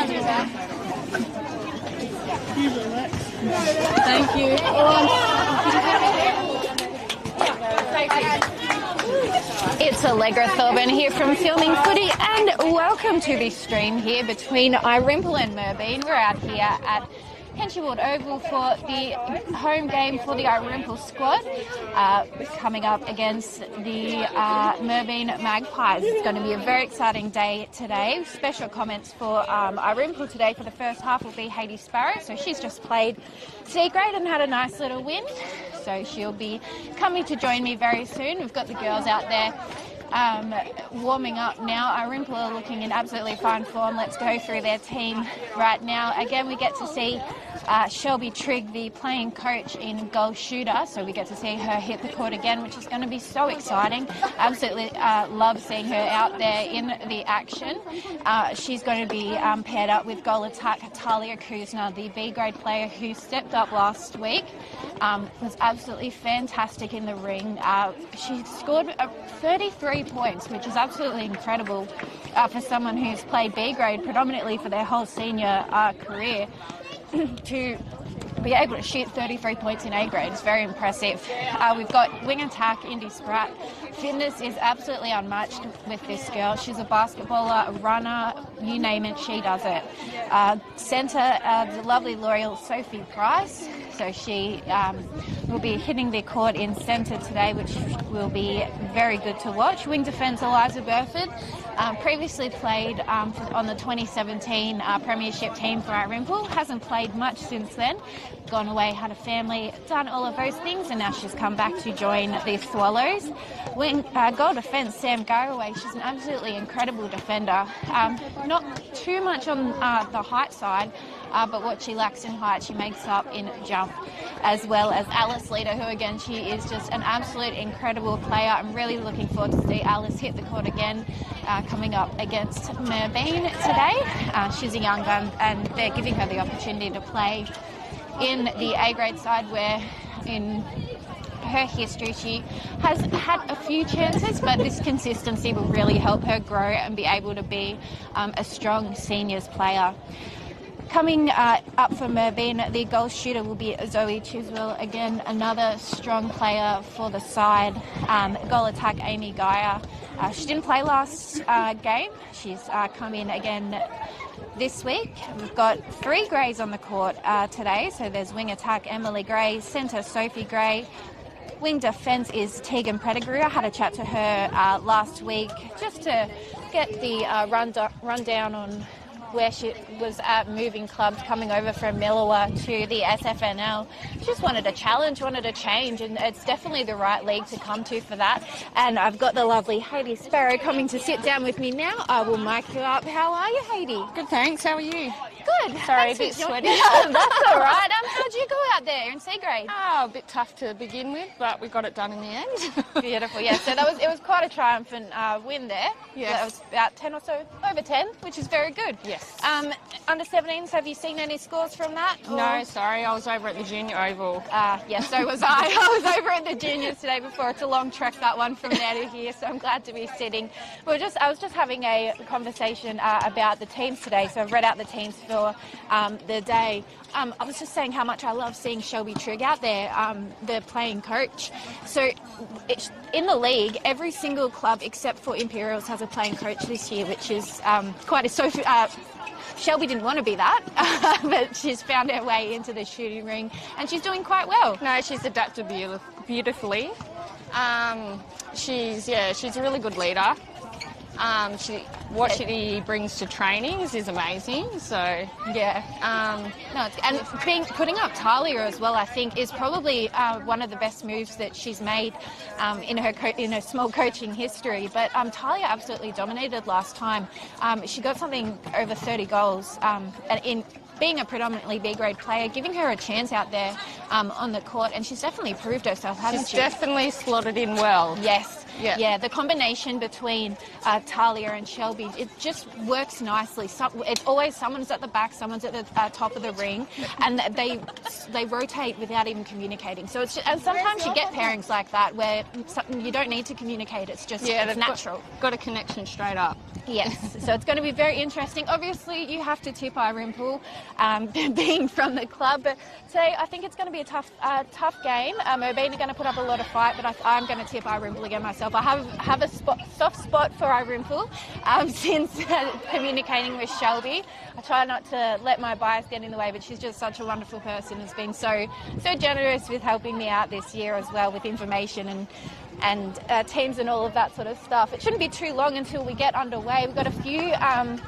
Thank you. It's Allegra Thorburn here from Filming Footy, and welcome to this stream here between Irymple and Merbein. We're out here at Henshaward Oval for the home game for the Irymple squad, coming up against the Merbein Magpies. It's going to be a very exciting day today. Special comments for Irymple today for the first half will be Hayley Sparrow. So she's just played C grade and had a nice little win. So she'll be coming to join me very soon. We've got the girls out there warming up now. Irymple are looking in absolutely fine form. Let's go through their team right now. Again, we get to see Shelby Trigg, the playing coach, in goal shooter, so we get to see her hit the court again, which is going to be so exciting. Absolutely love seeing her out there in the action. She's going to be paired up with goal attack Talia Kuzna, the B grade player who stepped up last week. Was absolutely fantastic in the ring. She scored 33 points, which is absolutely incredible for someone who's played B grade predominantly for their whole senior career. To be able to shoot 33 points in A grade is very impressive. We've got wing attack Indy Spratt. Fitness is absolutely unmatched with this girl. She's a basketballer, a runner, you name it, she does it. Centre, the lovely L'Oreal Sophie Price. So she will be hitting the court in centre today, which will be very good to watch. Wing defence Eliza Burford. Previously played on the 2017 Premiership team for Irymple. Hasn't played much since then. Gone away, had a family, done all of those things, and now she's come back to join the Swallows. Goal defence Sam Garraway. She's an absolutely incredible defender. Not too much on the height side, but what she lacks in height, she makes up in jump, as well as Alice Leader, who again, she is just an absolute incredible player. I'm really looking forward to see Alice hit the court again, coming up against Merbein today. She's a young gun, and they're giving her the opportunity to play in the A-grade side, where in her history she has had a few chances, but this consistency will really help her grow and be able to be a strong seniors player. Coming up for Merbein, the goal shooter will be Zoe Chiswell. Again, another strong player for the side. Goal attack Amy Geyer. She didn't play last game. She's come in again this week. We've got 3 greys on the court today. So there's wing attack Emily Gray, centre Sophie Gray. Wing defence is Tegan Pettigrew. I had a chat to her last week just to get the rundown on where she was at moving clubs, coming over from Millawa to the SFNL. She just wanted a challenge, wanted a change, and it's definitely the right league to come to for that. And I've got the lovely Hayley Sparrow coming to sit down with me now. I will mic you up. How are you, Hayley? Good, thanks. How are you? Good. Sorry, a bit sweaty. That's all right. How'd you go out there in C grade? A bit tough to begin with, but we got it done in the end. Beautiful, yeah. So it was quite a triumphant win there. Yes. That was about 10 or so, over 10, which is very good. Yes. Under 17s, have you seen any scores from that? Or? No, sorry. I was over at the junior oval. Yes, so was I. I was over at the juniors today before. It's a long trek, that one, from there to here, so I'm glad to be sitting. I was just having a conversation about the teams today, so I've read out the teams for the day. I was just saying how much I love seeing Shelby Trigg out there, the playing coach. So in the league, every single club except for Imperials has a playing coach this year, which is quite a Shelby didn't want to be that, but she's found her way into the shooting ring, and she's doing quite well. No, she's adapted beautifully. She's a really good leader. What she brings to trainings is amazing. So yeah, putting up Talia as well, I think, is probably one of the best moves that she's made in her small coaching history. But Talia absolutely dominated last time. She got something over 30 goals, and in being a predominantly B-grade player, giving her a chance out there on the court, and she's definitely proved herself, hasn't she? She's definitely slotted in well. Yes. Yeah, the combination between Talia and Shelby, it just works nicely. It's always someone's at the back, someone's at the top of the ring, and they rotate without even communicating. So it's just, and sometimes you get pairings like that where you don't need to communicate. It's just it's natural. Got a connection straight up. Yes, so it's going to be very interesting. Obviously, you have to tip Irymple, being from the club. But today, I think it's going to be a tough game. Merbein are going to put up a lot of fight, but I'm going to tip Irymple again myself. I have a soft spot for Irymple since communicating with Shelby. I try not to let my bias get in the way, but she's just such a wonderful person. Has been so generous with helping me out this year as well with information and teams and all of that sort of stuff. It shouldn't be too long until we get underway. We've got a few, and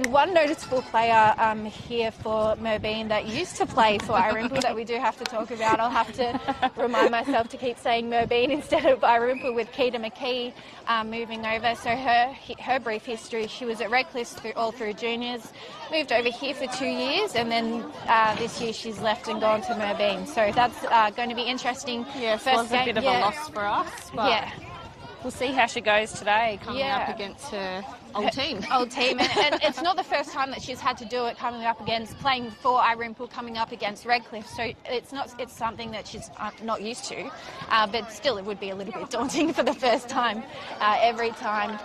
one noticeable player here for Merbein that used to play for Irymple that we do have to talk about. I'll have to remind myself to keep saying Merbein instead of Irymple, with Keita McKee moving over. So her brief history, she was at Redcliffe all through juniors, moved over here for 2 years, and then this year she's left and gone to Merbein. So that's going to be interesting. Yes, it was a bit of a loss for us, but we'll see how she goes today, coming up against her old team. And it's not the first time that she's had to do it, playing for Irymple, coming up against Redcliffe. So it's something that she's not used to, but still it would be a little bit daunting for the first time every time.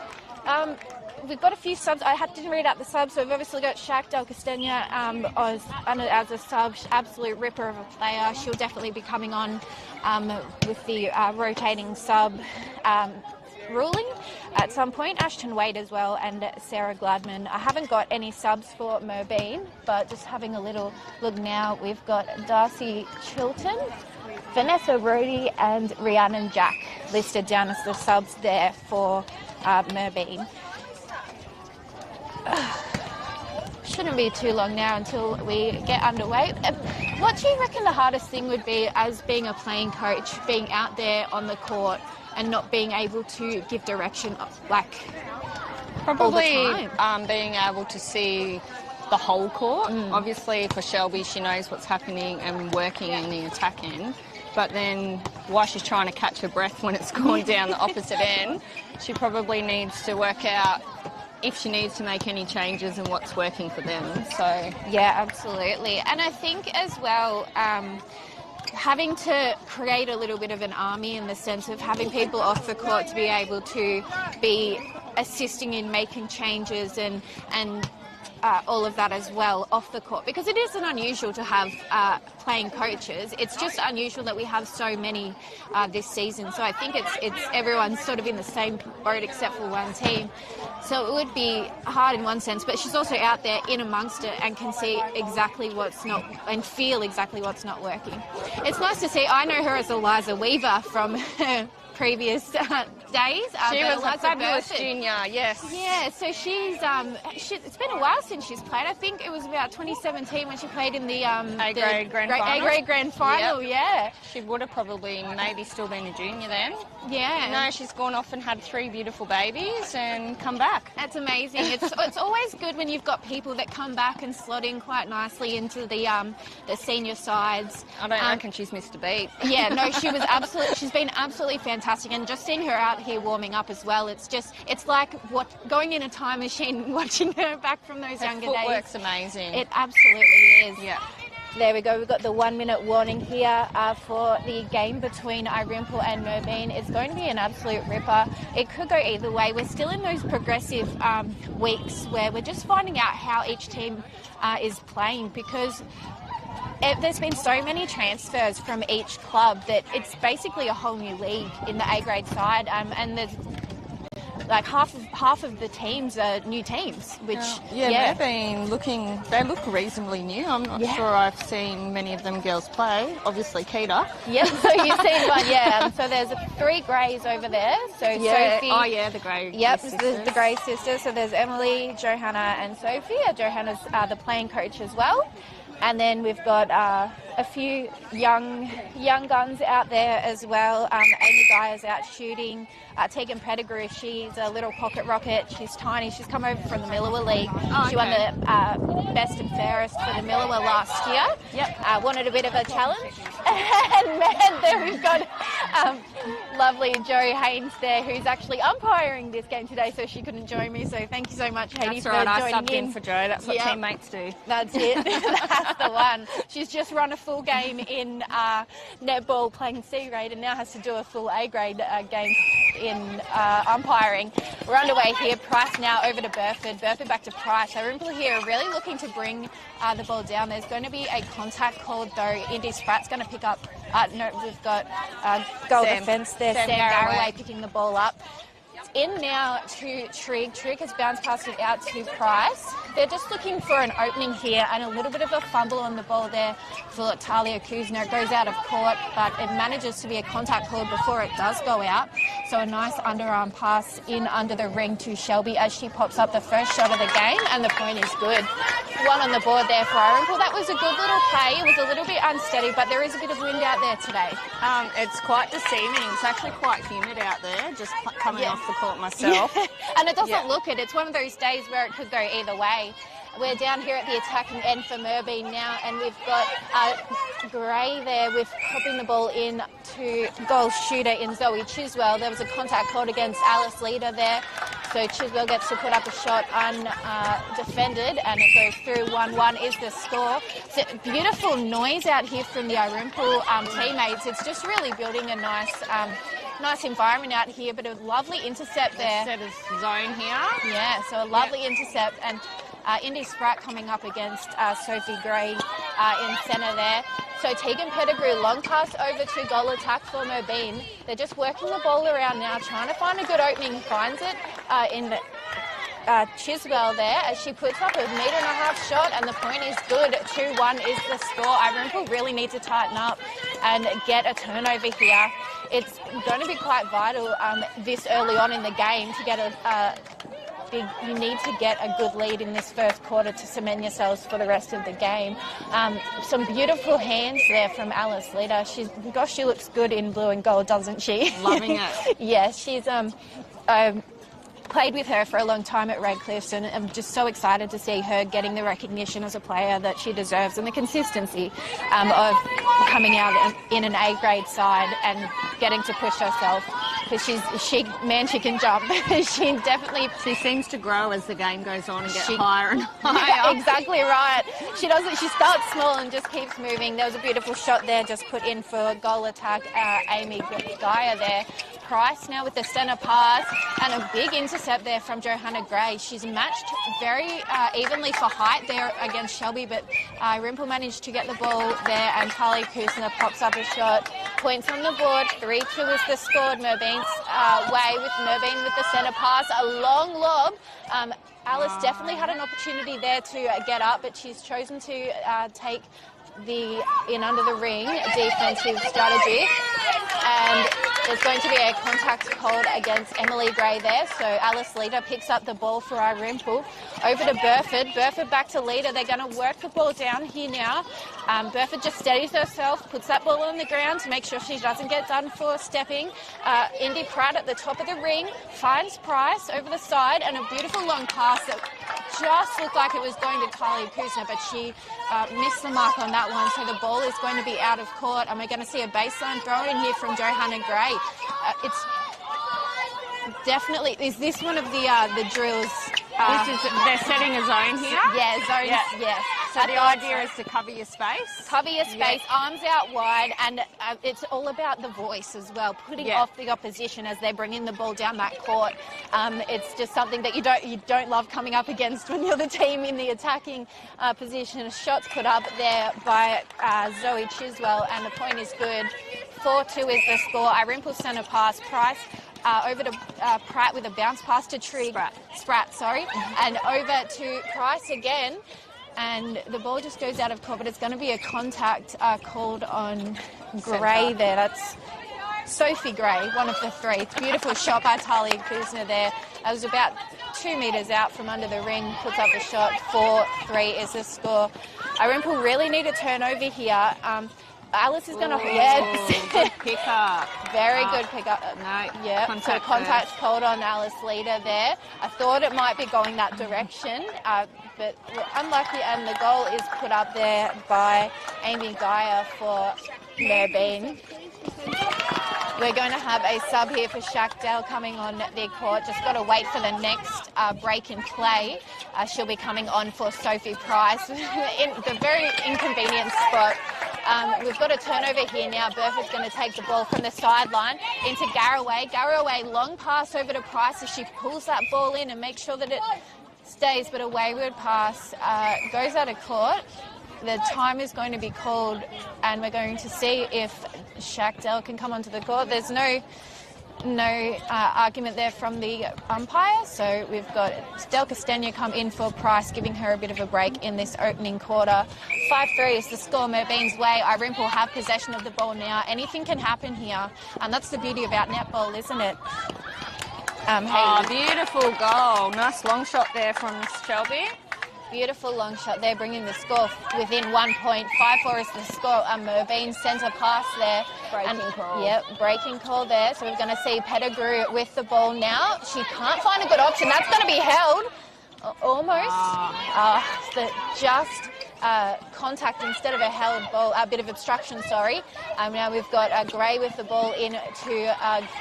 We've got a few subs. Didn't read out the subs, so we've obviously got Shaq Del Castagna as a sub, absolute ripper of a player. She'll definitely be coming on with the rotating sub ruling at some point. Ashton Wade as well, and Sarah Gladman. I haven't got any subs for Merbein, but just having a little look now, we've got Darcy Chilton, Vanessa Rhodey and Rhiannon Jack listed down as the subs there for Merbein. Shouldn't be too long now until we get underway. What do you reckon the hardest thing would be as being a playing coach, being out there on the court and not being able to give direction probably all the time? Being able to see the whole court. Obviously for Shelby, she knows what's happening and working in the attack end. But then while she's trying to catch her breath when it's gone down the opposite end, she probably needs to work out if she needs to make any changes and what's working for them. So yeah, absolutely. And I think as well, having to create a little bit of an army in the sense of having people off the court to be able to be assisting in making changes and all of that as well off the court, because it isn't unusual to have playing coaches. It's just unusual that we have so many this season. So I think it's everyone's sort of in the same boat except for one team. So it would be hard in one sense, but she's also out there in amongst it and can see exactly what's not and feel exactly what's not working. It's nice to see. I know her as Eliza Weaver from her previous days. She was a fabulous junior, yes. Yeah, so it's been a while since she's played. I think it was about 2017 when she played in the A-grade grand final. Yeah. She would have probably maybe still been a junior then. Yeah. No, she's gone off and had 3 beautiful babies and come back. That's amazing. It's always good when you've got people that come back and slot in quite nicely into the senior sides. I don't reckon she's missed a beat. Yeah, no, she's been absolutely fantastic, and just seeing her out here warming up as well, it's like going in a time machine watching her back from those younger days. Her footwork's amazing. It absolutely is. Yeah. There we go. We've got the 1 minute warning here for the game between Irymple and Merbein. It's going to be an absolute ripper. It could go either way. We're still in those progressive weeks where we're just finding out how each team is playing, because there's been so many transfers from each club that it's basically a whole new league in the A-grade side, and there's like half of the teams are new teams, which Merbein they look reasonably new. I'm not sure I've seen many of them girls play. Obviously Keita. Yep, so you've seen one, yeah. So there's 3 Greys over there. So Sophie. Oh yeah, the Grey. Yep, sisters. the Grey sisters. So there's Emily, Johanna and Sophie. Johanna's the playing coach as well. And then we've got a few young guns out there as well. Amy Guyer's out shooting. Tegan Pettigrew, she's a little pocket rocket. She's tiny. She's come over from the Millwall League. She won the best and fairest for the Millwall last year. Yep. Wanted a bit of a challenge. And then we've got lovely Joe Haynes there, who's actually umpiring this game today, so she couldn't join me. So thank you so much, Hayley, That's right, for I joining subbed in for Joe. That's what teammates do. That's it. That's the one. She's just run a full game in netball playing C grade and now has to do a full A grade game in umpiring. We're underway here. Price now over to Burford. Burford back to Price. Irymple here really looking to bring the ball down. There's going to be a contact called though. Indy Spratt's going to pick up. No, we've got goal defence there. Sam Garraway picking the ball up. It's in now to Trigg. Trigg has bounced past it out to Price. They're just looking for an opening here and a little bit of a fumble on the ball there for Talia Kuzner. It goes out of court, but it manages to be a contact call before it does go out. So a nice underarm pass in under the ring to Shelby as she pops up the first shot of the game, and the point is good. One on the board there for Irymple. That was a good little play. It was a little bit unsteady, but there is a bit of wind out there today. It's quite deceiving. It's actually quite humid out there, just coming off the court myself. And it doesn't look it. It's one of those days where it could go either way. We're down here at the attacking end for Merbein now, and we've got Gray there with popping the ball in to goal shooter in Zoe Chiswell. There was a contact called against Alice Leader there, so Chiswell gets to put up a shot undefended, and it goes through. 1-1 is the score. It's a beautiful noise out here from the Irymple teammates. It's just really building a nice environment out here, but a lovely intercept there. Set of zone here. Yeah, so a lovely intercept, and Indy Spratt coming up against Sophie Gray in centre there. So Tegan Pettigrew, long pass over to goal attack for Merbein. They're just working the ball around now, trying to find a good opening. Finds it in Chiswell there as she puts up a 1.5 metre shot, and the point is good. 2-1 is the score. Irymple really need to tighten up and get a turnover here. It's going to be quite vital this early on in the game to get you need to get a good lead in this first quarter to cement yourselves for the rest of the game. Some beautiful hands there from Alice Leader. She looks good in blue and gold, doesn't she? Loving it. Yes, she's played with her for a long time at Redcliffe, and I'm just so excited to see her getting the recognition as a player that she deserves, and the consistency of coming out in an A grade side and getting to push herself, because she can jump. She seems to grow as the game goes on and get higher and higher. Exactly right. She starts small and just keeps moving. There was a beautiful shot there just put in for goal attack, Amy Geyer there. Price now with the centre pass, and a big intercept there from Johanna Gray. She's matched very evenly for height there against Shelby, but Irymple managed to get the ball there, and Talia Kuzner pops up a shot. Points on the board. 3-2 is the score. Merbein's way with Merbein with the centre pass. A long lob. Alice definitely had an opportunity there to get up, but she's chosen to take the in under the ring defensive strategy, and there's going to be a contact called against Emily Gray there. So Alice Leader picks up the ball for Irymple. Over to Burford. Burford back to Leader. They're going to work the ball down here now. Burford just steadies herself, puts that ball on the ground to make sure she doesn't get done for stepping. Indy Pratt at the top of the ring finds Price over the side, and a beautiful long pass that just looked like it was going to Talia Kuzner, but she missed the mark on that one. So the ball is going to be out of court, and we're going to see a baseline throw in here from Johanna Gray. It's definitely, is this one of the drills? They're setting a zone here? Yeah, zones, yes. So the idea is to cover your space? Cover your space, arms out wide, and it's all about the voice as well, putting off the opposition as they're bringing the ball down that court. It's just something that you don't love coming up against when you're the team in the attacking position. Shots put up there by Zoe Chiswell, and the point is good. 4-2 is the score. Irymple centre pass. Price over to Pratt with a bounce pass to Trigg. Spratt, and over to Price again. And the ball just goes out of court, but it's going to be a contact called on Gray there. That's Sophie Gray, one of the three. It's a beautiful shot by Talia Kuzner there. It was about 2 metres out from under the ring, puts up the shot. 4-3 is the score. Irymple really need a turnover here. Alice is going to... Good pick up. Very good pick up. No, so contact called on Alice Leader there. I thought it might be going that direction, but we're unlucky, and the goal is put up there by Amy Geyer for Merbein. We're going to have a sub here for Shackdale coming on their court. Just got to wait for the next break in play. She'll be coming on for Sophie Price in the very inconvenient spot. We've got a turnover here now. Burford's going to take the ball from the sideline into Garraway. Garraway, long pass over to Price as she pulls that ball in and makes sure that it stays, but a wayward pass goes out of court. The time is going to be called, and we're going to see if Shackdale can come onto the court. There's no argument there from the umpire, so we've got Del Castagna come in for Price, giving her a bit of a break in this opening quarter. 5-3 is the score Merbein's way. Irymple have possession of the ball now. Anything can happen here, and that's the beauty about netball, isn't it? Beautiful goal. Nice long shot there from Shelby. Beautiful long shot there, bringing the score within 1 point. 5-4 is the score. Merbein centre pass there. Breaking call. Yep, breaking call there. So we're going to see Pettigrew with the ball now. She can't find a good option. That's going to be held. Almost. Just contact instead of a held ball. A bit of obstruction, sorry. Now we've got Gray with the ball in to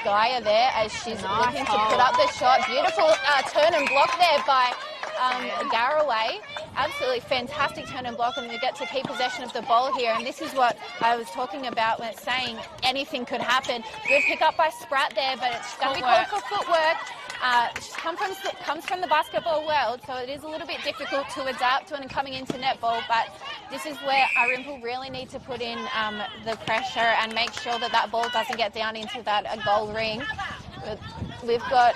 Gaia there as she's looking to put up the shot. Beautiful turn and block there by Garraway. Absolutely fantastic turn and block, and we get to keep possession of the ball here, and this is what I was talking about when saying anything could happen. Good pick up by Spratt there, but it's going to be called for footwork. Comes from the basketball world, so it is a little bit difficult to adapt when coming into netball, but this is where Irymple really need to put in the pressure and make sure that that ball doesn't get down into that goal ring. We've got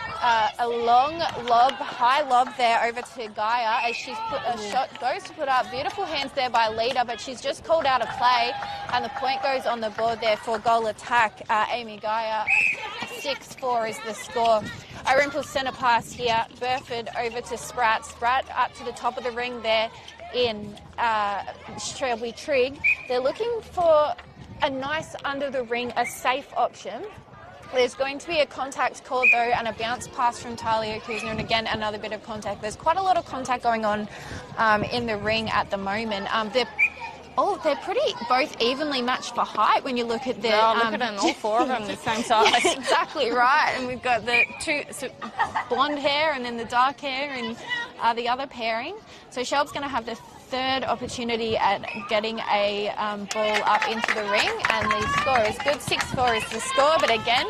a long lob, high lob there over to Gaia as she's put a shot, goes to put up. Beautiful hands there by Leader, but she's just called out of play, and the point goes on the board there for goal attack. Amy Gaia. 6-4 is the score. Irymple centre pass here. Burford over to Spratt. Spratt up to the top of the ring there in Shelby Trigg. They're looking for a nice under the ring, a safe option. There's going to be a contact called though, and a bounce pass from Talia Kuzner, and again another bit of contact. There's quite a lot of contact going on in the ring at the moment. They're pretty both evenly matched for height when you look at their... look at them, all four of them the same size. Yeah, exactly right. And we've got the two blonde hair and then the dark hair and the other pairing. So Shelb's going to have the third opportunity at getting a ball up into the ring, and the score is good. 6-4 is the score, but again,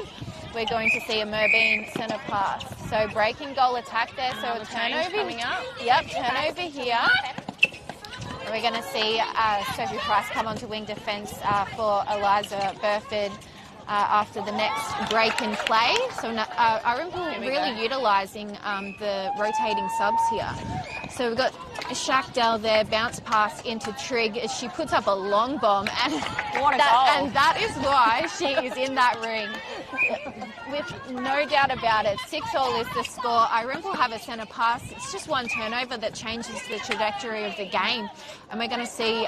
we're going to see a Merbein centre pass. So breaking goal attack there, so a turnover coming up. Yep, turnover here. We're going to see Sophie Price come onto wing defence for Eliza Burford after the next break in play. So Irymple really utilising the rotating subs here. So we've got Shackdale there, bounce pass into Trigg as she puts up a long bomb, and what a goal. And that is why she is in that ring. With no doubt about it. 6-all is the score. Irymple have a centre pass. It's just one turnover that changes the trajectory of the game. And we're going to see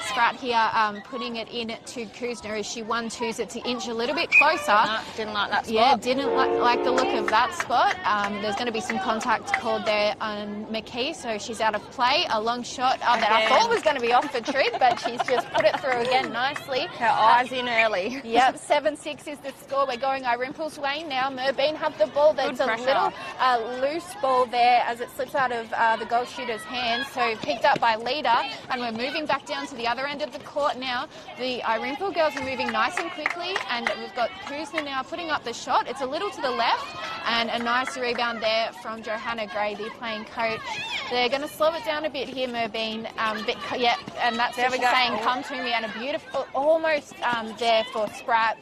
Spratt here putting it in to Kuzner as she 1-2s it to inch a little bit closer. No, didn't like that spot. Yeah, didn't like the look of that spot. There's going to be some contact called there on McKee, so she's out of play. A long shot that I thought was going to be off for Trigg, but she's just put it through again nicely. Her eyes in early. Yep, 7-6 is the score. We're going Irymple's way now. Merbein have the ball. There's a little loose ball there as it slips out of the goal shooter's hands. So picked up by Leader, and we're moving back down to the other end of the court now. The Irymple girls are moving nice and quickly, and we've got Kuzner now putting up the shot. It's a little to the left, and a nice rebound there from Johanna Gray, the playing coach. They're going to slow it down a bit here, Merbein. And that's what she's saying, come to me, and a beautiful, almost there for Spratt.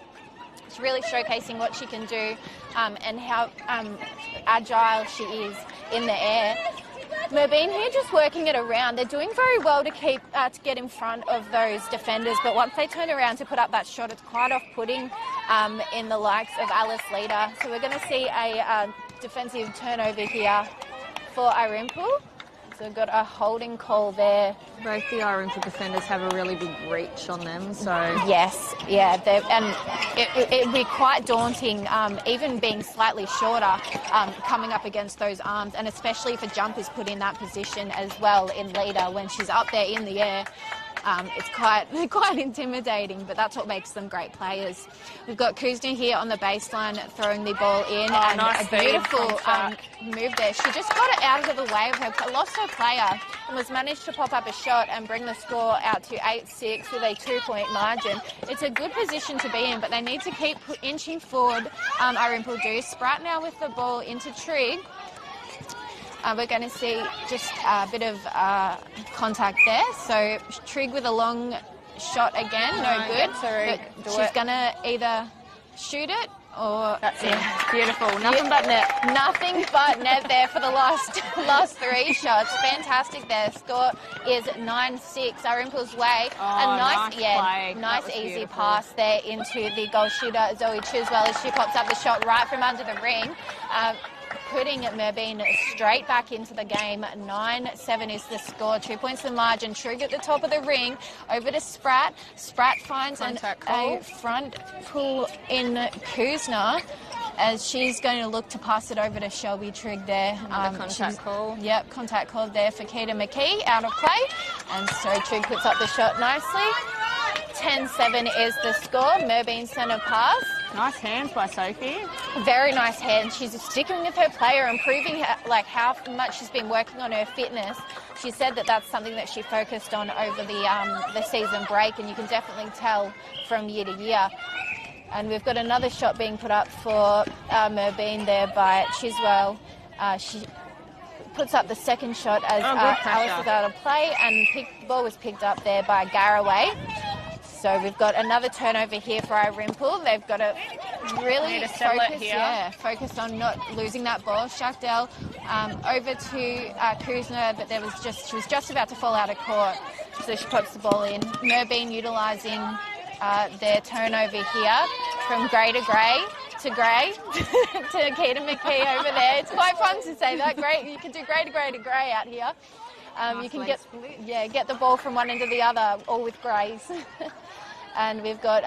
It's really showcasing what she can do and how agile she is in the air. Merbein here just working it around. They're doing very well to keep to get in front of those defenders, but once they turn around to put up that shot, it's quite off-putting in the likes of Alice Leader. So we're going to see a defensive turnover here for Irymple. So we've got a holding call there. Both the Irymple defenders have a really big reach on them, so... Yes, yeah, and it'd be quite daunting, even being slightly shorter, coming up against those arms, and especially if a jump is put in that position as well in Leader when she's up there in the air. it's quite intimidating, but that's what makes them great players. We've got Kuzna here on the baseline throwing the ball in, and nice a beautiful move there. She just got it out of the way of her, lost her player, and was managed to pop up a shot and bring the score out to 8-6 with a 2-point margin. It's a good position to be in, but they need to keep inching forward. Irymple do. Spratt now with the ball into Trigg. We're going to see just a bit of contact there. So Trigg with a long shot again, no good. But she's going to either shoot it or... That's it. Beautiful. Nothing but net. Nothing but net there for the last 3 shots. Fantastic there. Score is 9-6. Irymple's way. Nice easy beautiful pass there into the goal shooter, Zoe Chiswell, as she pops up the shot right from under the ring. Putting Merbein straight back into the game. 9-7 is the score. 2 points the margin. Trigg at the top of the ring. Over to Spratt. Spratt finds a front pull in Kuzna, as she's going to look to pass it over to Shelby Trigg there. Contact call. Yep, contact call there for Keita McKee, out of play. And so Trigg puts up the shot nicely. 10-7 is the score. Merbein centre pass. Nice hands by Sophie. Very nice hands. She's sticking with her player and proving how much she's been working on her fitness. She said that that's something that she focused on over the season break, and you can definitely tell from year to year. And we've got another shot being put up for Merbein there by Chiswell. She puts up the second shot as Alice is out of play, and the ball was picked up there by Garraway. So we've got another turnover here for Irymple. They've got to really focus on not losing that ball. Shackdale over to Kuzna, but she was just about to fall out of court, so she pops the ball in. Merbein utilising their turnover here from Gray to Gray to Gray to Keita McKee over there. It's quite fun to say that. Great, you can do Gray to Gray to Gray out here. You can get the ball from one end to the other, all with Grays. And we've got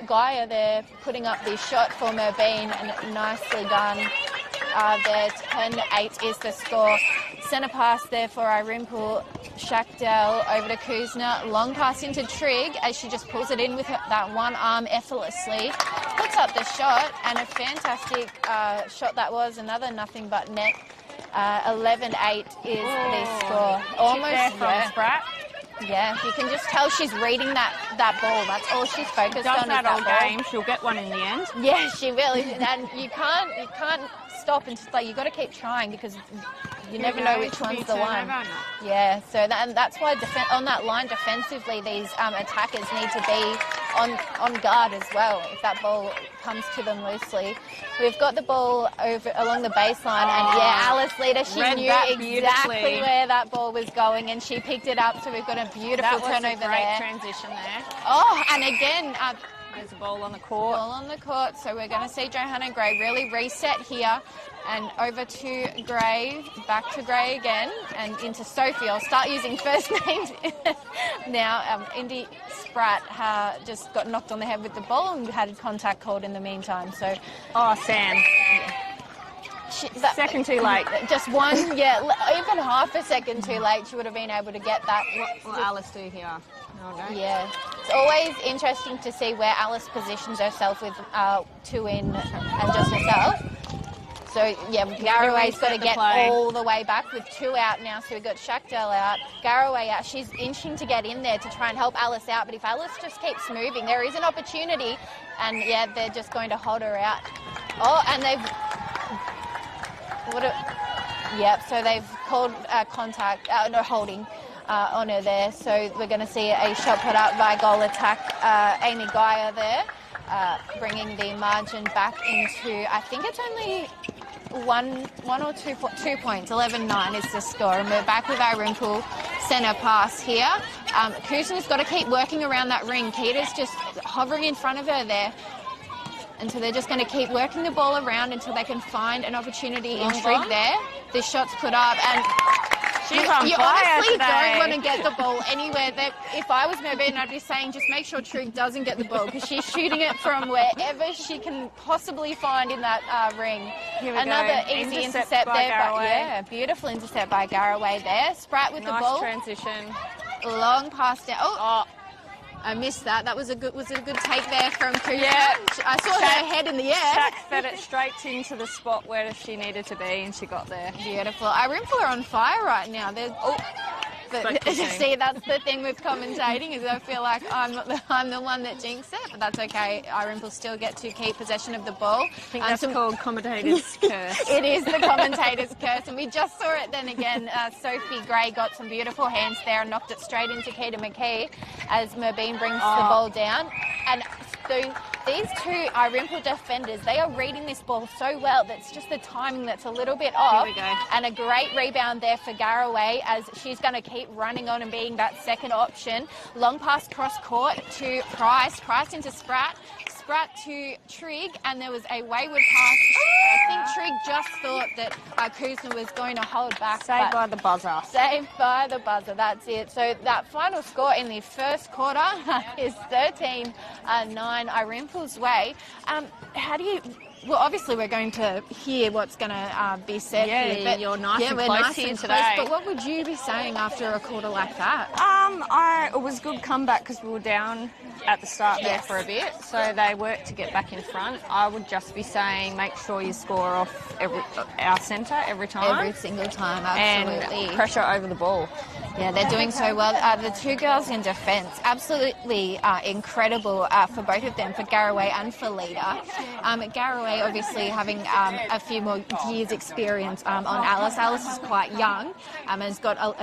Gaia there putting up the shot for Merbein, and nicely done. There, 10-8 is the score. Centre pass there for Irymple. Shackdale over to Kuzna. Long pass into Trigg as she just pulls it in with that one arm effortlessly. Puts up the shot, and a fantastic shot that was. Another nothing but net. 11-8 is the score. Almost from Spratt. Yeah, you can just tell she's reading that ball. That's all she's focused on. Does that all game. She'll get one in the end. Yeah, she will. And you can't stop and just you've got to keep trying, because you never know which one's the one. Yeah, so that's why on that line defensively, these attackers need to be on guard as well if that ball comes to them loosely. We've got the ball over along the baseline, and Alice Leader, she knew exactly where that ball was going, and she picked it up. So we've got a beautiful turnover there. Great transition there. Oh, and again, there's a ball on the court. Ball on the court. So we're going to see Johanna Gray really reset here. And over to Gray, back to Gray again, and into Sophie. I'll start using first names now. Indy Spratt just got knocked on the head with the ball and had contact called in the meantime. So, Sam. Second too late. Just one, even half a second too late, she would have been able to get that. What will Alice do here? Yeah. It's always interesting to see where Alice positions herself with 2 in and just herself. So, Garraway's got to get all the way back with 2 out now. So we've got Shackdale out, Garraway out. She's inching to get in there to try and help Alice out. But if Alice just keeps moving, there is an opportunity. And, they're just going to hold her out. Oh, and so they've called contact, holding on her there. So we're going to see a shot put up by goal attack, Amy Gaia there, bringing the margin back into, I think it's only one or 2 points. 11-9 is the score, and we're back with Irymple. Centre pass here. Kuzna's got to keep working around that ring. Keita's just hovering in front of her there. And so they're just going to keep working the ball around until they can find an opportunity in Trigg there. This shot's put up, and she's on you fire honestly today. don't want to get the ball anywhere. If I was Merbein, I'd be saying just make sure Trigg doesn't get the ball, because she's shooting it from wherever she can possibly find in that ring. Another easy intercept there. Beautiful intercept by Garraway there. Spratt with the ball. Nice transition. long pass down. Oh, I missed that. That was a good take there from Kuya. Yeah. I saw her head in the air. Shaq fed it straight into the spot where she needed to be, and she got there. Beautiful. Irymple are on fire right now. But see, that's the thing with commentating is I feel like I'm the one that jinxed it, but that's okay. Irymple still get to keep possession of the ball. I think that's called commentator's curse. It is the commentator's curse, and we just saw it then again. Sophie Gray got some beautiful hands there and knocked it straight into Keita McKee as Merbein brings the ball down. And so these two Irymple defenders, they are reading this ball so well that's just the timing that's a little bit off. Here we go. And a great rebound there for Garraway as she's going to keep running on and being that second option. Long pass cross court to Price. Price into Spratt to Trigg, and there was a wayward pass. I think Trigg just thought that Kuzma was going to hold back. Saved by the buzzer. Saved by the buzzer, that's it. So that final score in the first quarter is 13-9 Irymple's way. How do you... Well, obviously we're going to hear what's going to be said here. But you're nice and we're close nice here and today. Close, but what would you be saying after a quarter like that? It was a good comeback because we were down at the start there Yes. for a bit, so they worked to get back in front. I would just be saying make sure you score off our centre every time. Every single time, absolutely. And pressure over the ball. Yeah, they're doing so well. The two girls in defence, absolutely incredible for both of them, for Garraway and for Lita. Garraway obviously having a few more years' experience on Alice. Alice is quite young and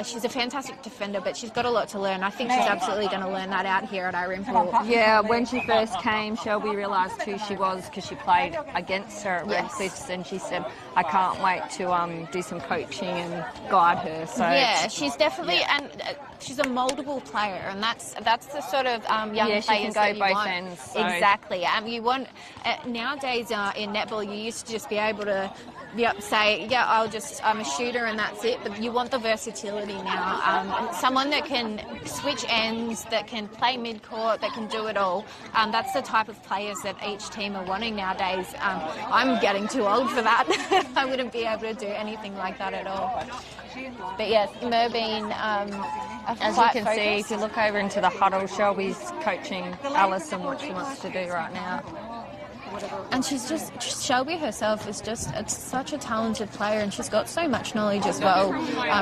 she's a fantastic defender, but she's got a lot to learn. I think she's absolutely going to learn that out here at Irymple. Yeah, when she first came, Shelby realised who she was because she played against her at Red Cliffs, and she said, I can't wait to do some coaching and guide her. So yeah, she's definitely, and she's a mouldable player, and that's the sort of young she players can go that you both want. ends, so. Exactly. You want nowadays in netball, you used to just be able to say, I'm a shooter and that's it. But you want the versatility now. Someone that can switch ends, that can play mid-court, that can do it all. That's the type of players that each team are wanting nowadays. I'm getting too old for that. I wouldn't be able to do anything like that at all. But yes, Merbein, as you can see, if you look over into the huddle, Shelby's coaching Alice and what she wants to do right now. And Shelby herself is it's such a talented player, and she's got so much knowledge as well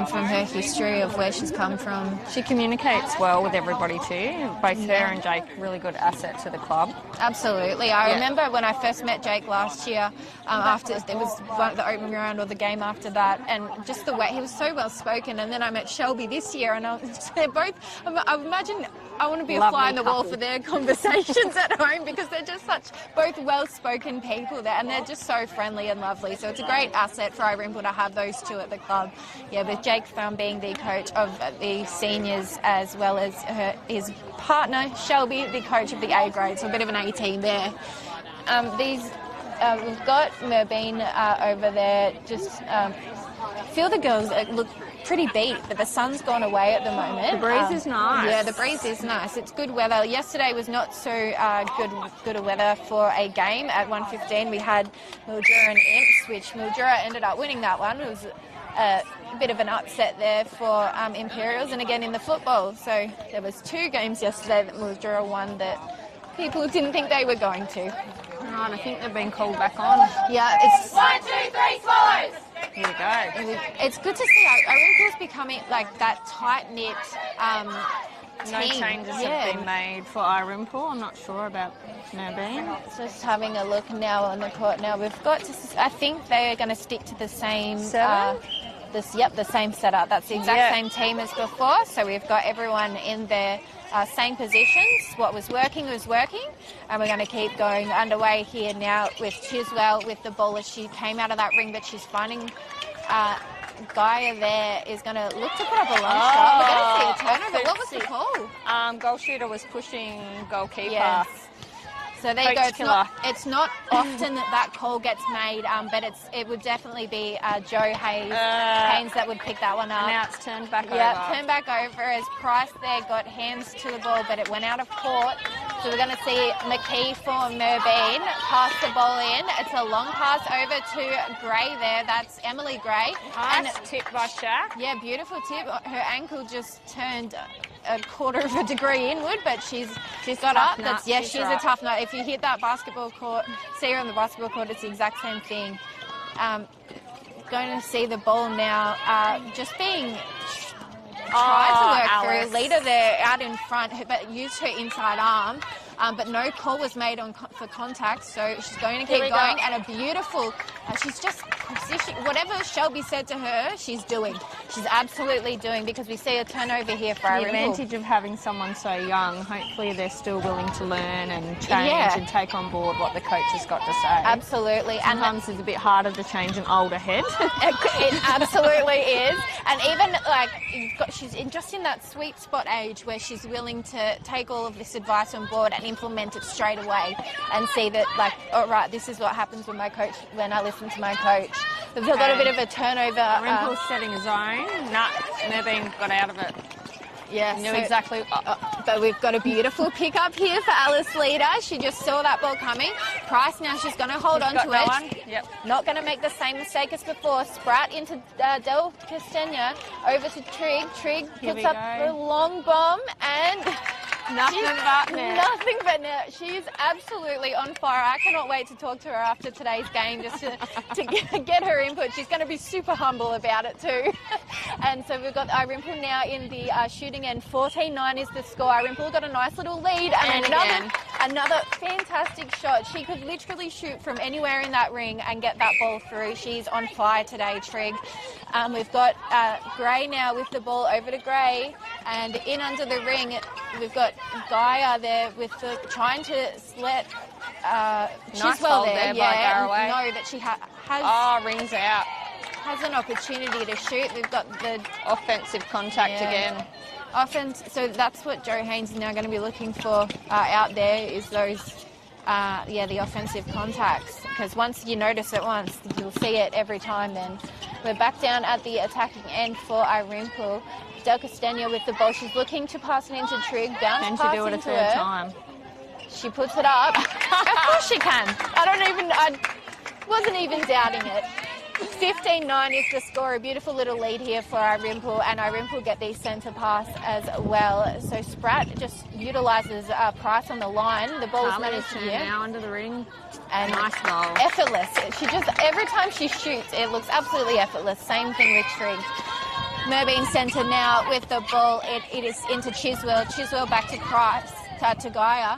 from her history of where she's come from. She communicates well with everybody too. Both her and Jake, really good asset to the club. Absolutely. I remember when I first met Jake last year, after there was the opening round or the game after that, and just the way he was so well spoken. And then I met Shelby this year, and they're both. I imagine I want to be a fly on the wall for their conversations at home because they're just such both well-spoken people there, and they're just so friendly and lovely. So it's a great asset for Irymple to have those two at the club. Yeah, with Jake being the coach of the seniors as well as his partner Shelby, the coach of the A grade. So a bit of an A team there. We've got Merbein over there. Just feel the girls look pretty beat, but the sun's gone away at the moment. The breeze is nice. Yeah, the breeze is nice. It's good weather. Yesterday was not so good a weather for a game. At 1:15 we had Mildura and Imps, which Mildura ended up winning that one. It was a bit of an upset there for Imperials, and again in the football. So there was two games yesterday that Mildura won that people didn't think they were going to. Right, I think they've been called back on. Yeah, it's 1, 2, 3, swallows! Here we go. It's good to see Irymple's becoming like that tight-knit No team. changes have been made for Irymple. I'm not sure about Merbein. Just having a look now on the court. Now we've got I think they're going to stick to the same setup. The same setup. That's the exact same team as before. So we've got everyone in their same positions. What was working, and we're going to keep going underway here now with Chiswell with the ball as she came out of that ring, but she's finding. Gaia there is going to look to put up a long shot. We're going to see a turnover. What was the call? Goal shooter was pushing goalkeeper. Yes. So there you Coach go. It's not often that call gets made, but it would definitely be Joe Haynes that would pick that one up. Now it's turned back over. Yeah, turned back over as Price there got hands to the ball, but it went out of court. So we're going to see McKee for Merbein pass the ball in. It's a long pass over to Gray there. That's Emily Gray. Nice tip by Shaq. Yeah, beautiful tip. Her ankle just turned a quarter of a degree inward, but she's got up. She's a tough nut. If you hit that basketball court, see her on the basketball court, it's the exact same thing. Going to see the ball now, just being tried to work Alice. through. Leader there out in front, but used her inside arm. But no call was made for contact, so she's going to keep going. And a beautiful, she's just position. Whatever Shelby said to her, she's doing. She's absolutely doing, because we see a turnover here for The Irymple. advantage of having someone so young, hopefully they're still willing to learn and change and take on board what the coach has got to say. Absolutely. Sometimes it's a bit harder to change an older head. It absolutely is. And even like she's just in that sweet spot age where she's willing to take all of this advice on board and implement it straight away and see that, like, all right, this is what happens when I listen to my coach. We've got a bit of a turnover. Irymple's setting a zone. Merbein got out of it. Yeah, Knew exactly. But we've got a beautiful pickup here for Alice Leader. She just saw that ball coming. Price now, she's going to hold on to it. Yep. Not going to make the same mistake as before. Sprat into Del Castagna, over to Trig. Trig puts up the long bomb and... Nothing but net. She's absolutely on fire. I cannot wait to talk to her after today's game just to get her input. She's going to be super humble about it too. And so we've got Irymple now in the shooting end. 14-9 is the score. Irymple got a nice little lead. And another fantastic shot. She could literally shoot from anywhere in that ring and get that ball through. She's on fire today, Trig. We've got Gray now with the ball, over to Gray. And in under the ring, we've got Gaia there with trying to let Chiswell there. By Garraway. No, that she has. Rings out. Has an opportunity to shoot. We've got the Offensive contact again. Offense. So that's what Joe Haynes is now going to be looking for out there, is those. The offensive contacts, because once you notice it once, you'll see it every time. Then we're back down at the attacking end for Irymple. Del Castagna with the ball. She's looking to pass it into Trig. Bounce pass do it a into third her. time. She puts it up. Of course she can. I wasn't even doubting it. 15-9 is the score. A beautiful little lead here for Irymple, and Irymple get the centre pass as well. So Sprat just utilises Price on the line. The ball is managed to now under the ring. And nice goal. Effortless. She just, every time she shoots, it looks absolutely effortless. Same thing with Trig. Merbein centre now with the ball. It is into Chiswell. Chiswell back to Price, to Gaia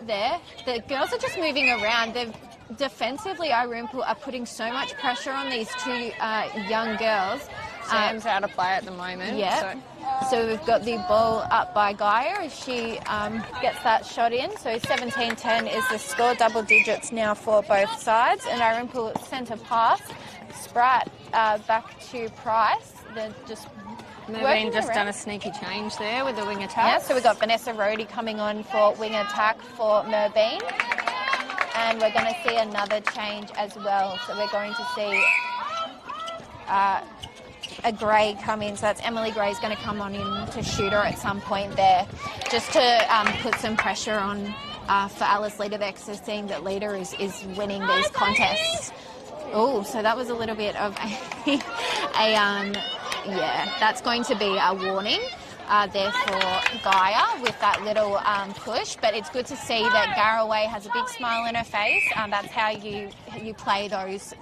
there. The girls are just moving around. Defensively, Irymple are putting so much pressure on these two young girls. Sam's out of play at the moment. Yeah. So we've got the ball up by Gaia as she gets that shot in. So 17-10 is the score, double digits now for both sides. And Irymple centre pass. Sprat back to Price. They're just Merbein just done a sneaky change there with the wing attack. Yeah, so we've got Vanessa Rhodey coming on for wing attack for Merbein. And we're going to see another change as well. So we're going to see a Gray come in. So that's Emily Gray's going to come on in to shoot her at some point there, just to put some pressure on for Alice Leader there, because they're seeing that Leader is winning these contests. Oh, so that was a little bit of that's going to be a warning. There for Gaia with that little push, but it's good to see that Garraway has a big smile on her face. That's how you play those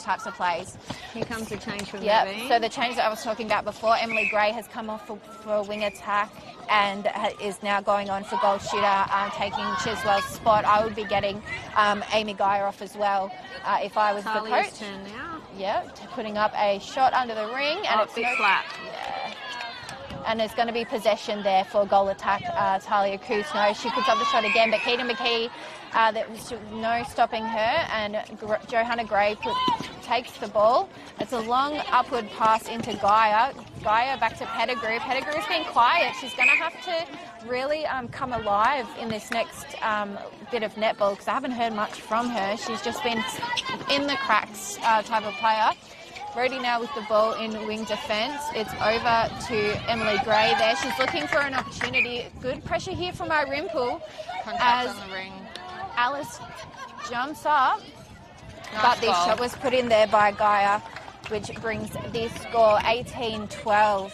types of plays. Here comes the change from Merbein. So the change that I was talking about before, Emily Gray has come off for a wing attack and is now going on for goal shooter, taking Chiswell's spot. I would be getting Amy Gaia off as well if I was the coach. Turn now. Yeah, putting up a shot under the ring, and it's big flat. Yeah. And there's going to be possession there for goal attack, Talia Kusno. She puts up the shot again, but Keita McKee, there was no stopping her, and Johanna Gray takes the ball. It's a long upward pass into Gaia. Gaia back to Pettigrew. Pettigrew's been quiet. She's going to have to really come alive in this next bit of netball, because I haven't heard much from her. She's just been in the cracks type of player. Rhodey now with the ball in wing defence. It's over to Emily Gray there. She's looking for an opportunity. Good pressure here from Irymple as on the ring. Alice jumps up. But the shot was put in there by Gaia. which brings the score 18-12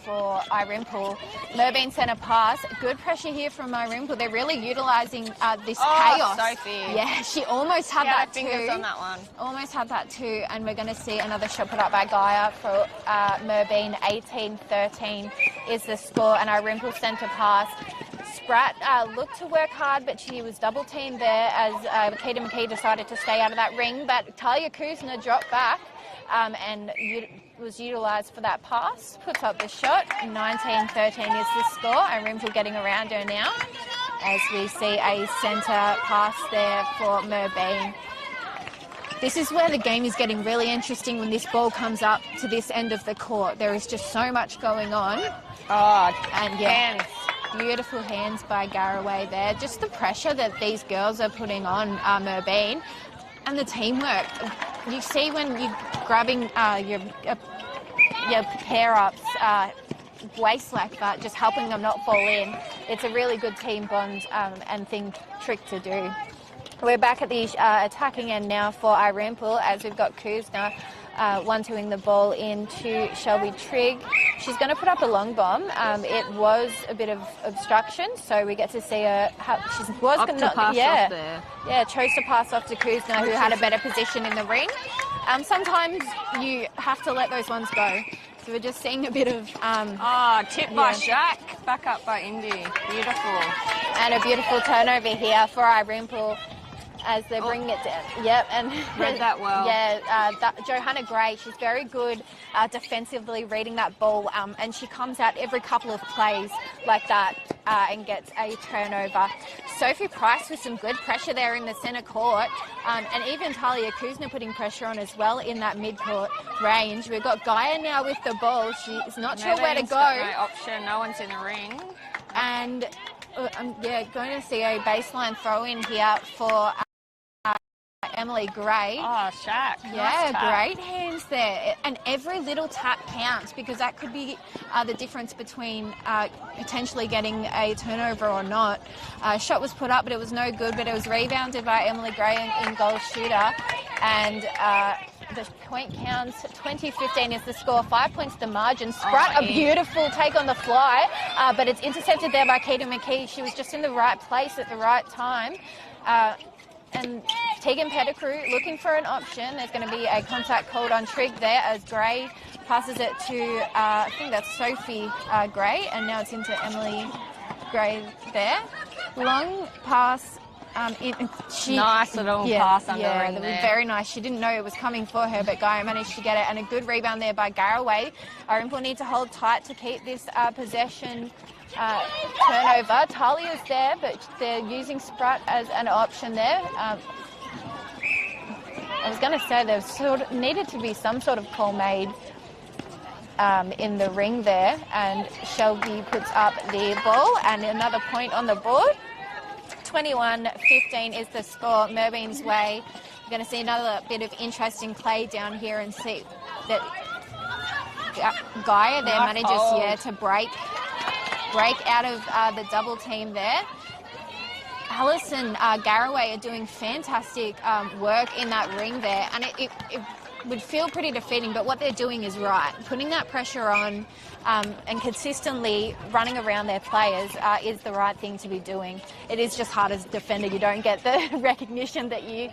for Irymple. Merbein centre pass. Good pressure here from Irymple. They're really utilising this chaos. Sophie. Yeah, she almost had that too. Fingers on that one. Almost had that too, and we're going to see another shot put up by Gaia for Merbein. 18-13 is the score, and Irymple centre pass. Spratt looked to work hard, but she was double teamed there as Katie McKee decided to stay out of that ring, but Talia Kuzna dropped back and was utilised for that pass. Puts up the shot. 19-13 is the score. Irymple getting around her now as we see a centre pass there for Merbein. This is where the game is getting really interesting when this ball comes up to this end of the court. There is just so much going on. And yeah, beautiful hands by Garraway there. Just the pressure that these girls are putting on Merbein and the teamwork. You see when you're grabbing your pair-ups waist like that, just helping them not fall in. It's a really good team bond and trick to do. We're back at the attacking end now for Irymple as we've got Kuzna one-twoing the ball into Shelby Trigg. She's going to put up a long bomb. It was a bit of obstruction, so we get to see her. She was going to pass off there. Yeah, chose to pass off to Kuzna, who had a better position in the ring. Sometimes you have to let those ones go. So we're just seeing a bit of... tip by Shaq, back up by Indy. Beautiful. And a beautiful turnover here for Irymple as they bring it down. Yep, and read that well. Yeah, Johanna Gray, she's very good defensively reading that ball, and she comes out every couple of plays like that and gets a turnover. Sophie Price with some good pressure there in the centre court, and even Talia Kuzna putting pressure on as well in that mid-court range. We've got Gaia now with the ball. She's not sure where to go. No option, no one's in the ring. And I'm going to see a baseline throw in here for Emily Gray. Shaq. Yeah, nice great hands there. And every little tap counts because that could be the difference between potentially getting a turnover or not. Shot was put up, but it was no good, but it was rebounded by Emily Gray in goal shooter. And the point counts. 20-15 is the score. 5 points the margin. Spratt, a beautiful take on the fly, but it's intercepted there by Katie McKee. She was just in the right place at the right time. And Tegan Pettigrew looking for an option. There's going to be a contact called on Trigg there as Gray passes it to, I think that's Sophie Gray, and now it's into Emily Gray there. Long pass. Nice little pass under the ring there. Very nice. She didn't know it was coming for her, but Gaia managed to get it, and a good rebound there by Garraway. Irymple need to hold tight to keep this possession turnover. Talia's there, but they're using Spratt as an option there. I was going to say there needed to be some sort of call made in the ring there, and Shelby puts up the ball, and another point on the board. 21-15 is the score. Merbein's way. We're going to see another bit of interesting play down here and see that Gaia there manages to break out of the double team there. Alice and Garraway are doing fantastic work in that ring there, and it would feel pretty defeating, but what they're doing is right. Putting that pressure on and consistently running around their players is the right thing to be doing. It is just hard as a defender. You don't get the recognition that you'd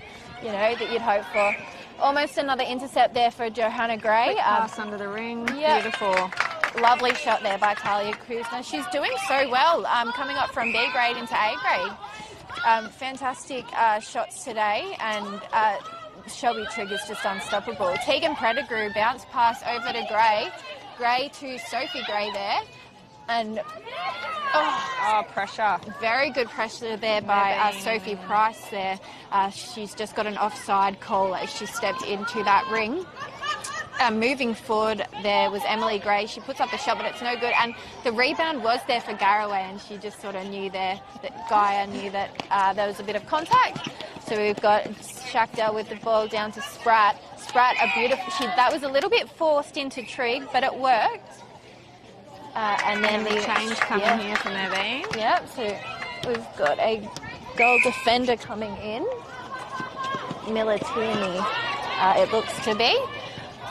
hope for. Almost another intercept there for Johanna Gray. Quick pass under the ring. Yep. Beautiful. Lovely shot there by Talia Kuzna. She's doing so well, coming up from B grade into A grade. Fantastic shots today, and Shelby Trigg is just unstoppable. Tegan Pettigrew bounce pass over to Gray. Gray to Sophie Gray there. And pressure. Very good pressure there by Sophie Price there. She's just got an offside call as she stepped into that ring. Moving forward, there was Emily Gray. She puts up the shot, but it's no good. And the rebound was there for Garraway, and she just sort of knew there that Gaia knew that there was a bit of contact. So we've got Shackdale with the ball down to Spratt. Spratt, that was a little bit forced into Trigg, but it worked. And then the change coming here from Merbein. Yep, so we've got a goal defender coming in. Militini, it looks to be.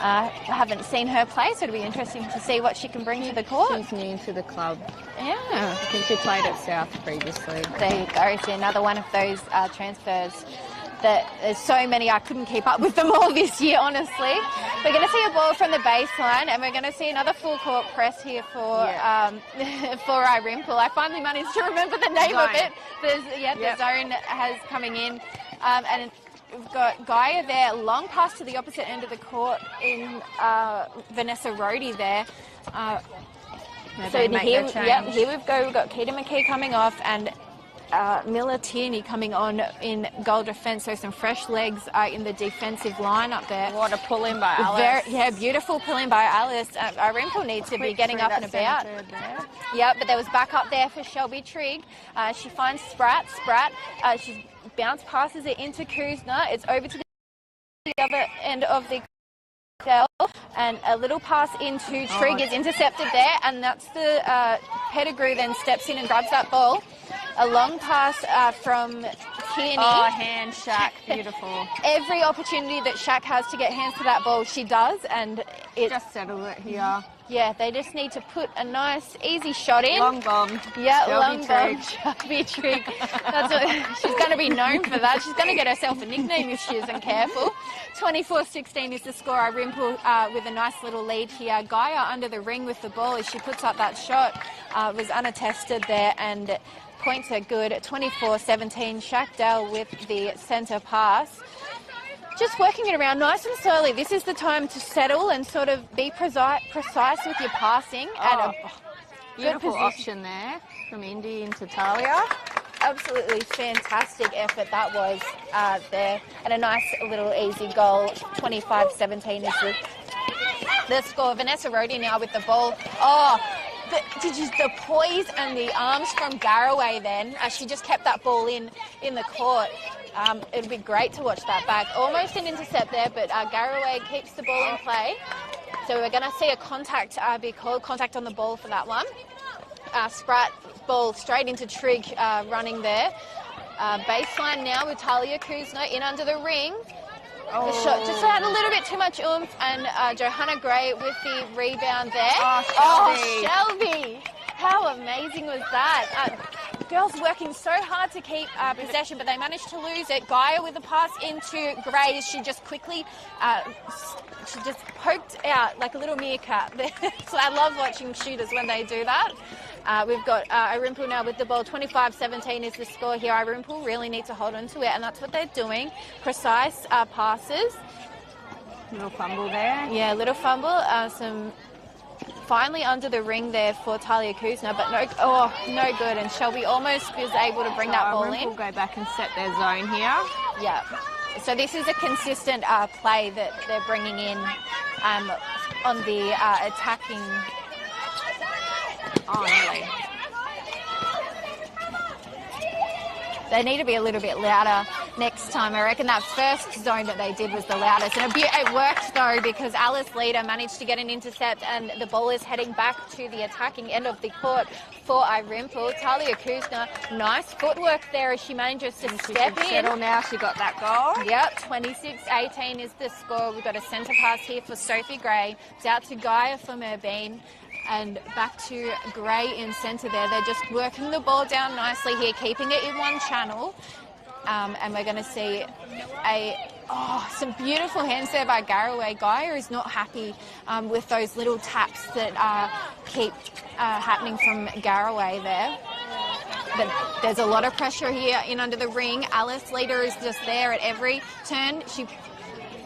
I haven't seen her play, so it'll be interesting to see what she can bring to the court. She's new to the club. Yeah. I think she played at South previously. There you go. See, another one of those transfers. There's so many, I couldn't keep up with them all this year, honestly. We're going to see a ball from the baseline, and we're going to see another full court press here for for Irymple. I finally managed to remember the name of it. The zone has coming in, and we've got Gaia there, long pass to the opposite end of the court in Vanessa Rohde there. So here we've got Keita McKee coming off, and Miller Tierney coming on in goal defence, so some fresh legs in the defensive line up there. What a pull in by Alice. Beautiful pull in by Alice. Irymple needs to be getting up and about. Yep, but there was back up there for Shelby Trigg. She finds Spratt. She bounce passes it into Kuzna. It's over to the other end of the cell, and a little pass into Trigg is intercepted there, and that's the Pettigrew then steps in and grabs that ball. A long pass from Tierney. Oh, hand Shaq, beautiful. Every opportunity that Shaq has to get hands to that ball, she does, and it just settle it here. Yeah, they just need to put a nice, easy shot in. Long bomb. Yeah, long bomb. Shelby Trigg. That's what she's going to be known for that. She's going to get herself a nickname if she isn't careful. 24-16 is the score. Irymple with a nice little lead here. Gaia under the ring with the ball as she puts up that shot. Was unattested there, and points are good. 24-17. Shaq Dell with the centre pass. Just working it around nice and slowly. This is the time to settle and sort of be precise with your passing. And a beautiful option there from Indy into Talia. Absolutely fantastic effort that was there. And a nice little easy goal. 25-17 is the score. Vanessa Rohde now with the ball. The poise and the arms from Garraway then, as she just kept that ball in the court. It'd be great to watch that back. Almost an intercept there, but Garraway keeps the ball in play. So we're going to see a contact be called, contact on the ball for that one. Spratt ball straight into Trigg running there. Baseline now with Talia Kuzna in under the ring. The shot just had a little bit too much oomph, and Johanna Gray with the rebound there. Shelby! How amazing was that? Girls working so hard to keep possession, but they managed to lose it. Gaia with a pass into Gray. She just quickly, she just poked out like a little meerkat. So I love watching shooters when they do that. We've got Irymple now with the ball. 25-17 is the score here. Irymple really need to hold on to it, and that's what they're doing. Precise passes. Little fumble there. Yeah, little fumble. Some finally under the ring there for Talia Kuzna, but no good. And Shelby almost was able to bring that ball in. Will go back and set their zone here. Yeah. So this is a consistent play that they're bringing in on the attacking. Really? They need to be a little bit louder next time. I reckon that first zone that they did was the loudest. And it worked, though, because Alice Leader managed to get an intercept, and the ball is heading back to the attacking end of the court for Irymple. Talia Kuzna, nice footwork there as she manages to step in. Settle now, she got that goal. Yep, 26-18 is the score. We've got a centre pass here for Sophie Gray. It's out to Gaia for Merbein. And back to Gray in centre there. They're just working the ball down nicely here, keeping it in one channel. And we're going to see some beautiful hands there by Garraway. Gaia is not happy with those little taps that keep happening from Garraway there. But there's a lot of pressure here in under the ring. Alice Leader is just there at every turn. She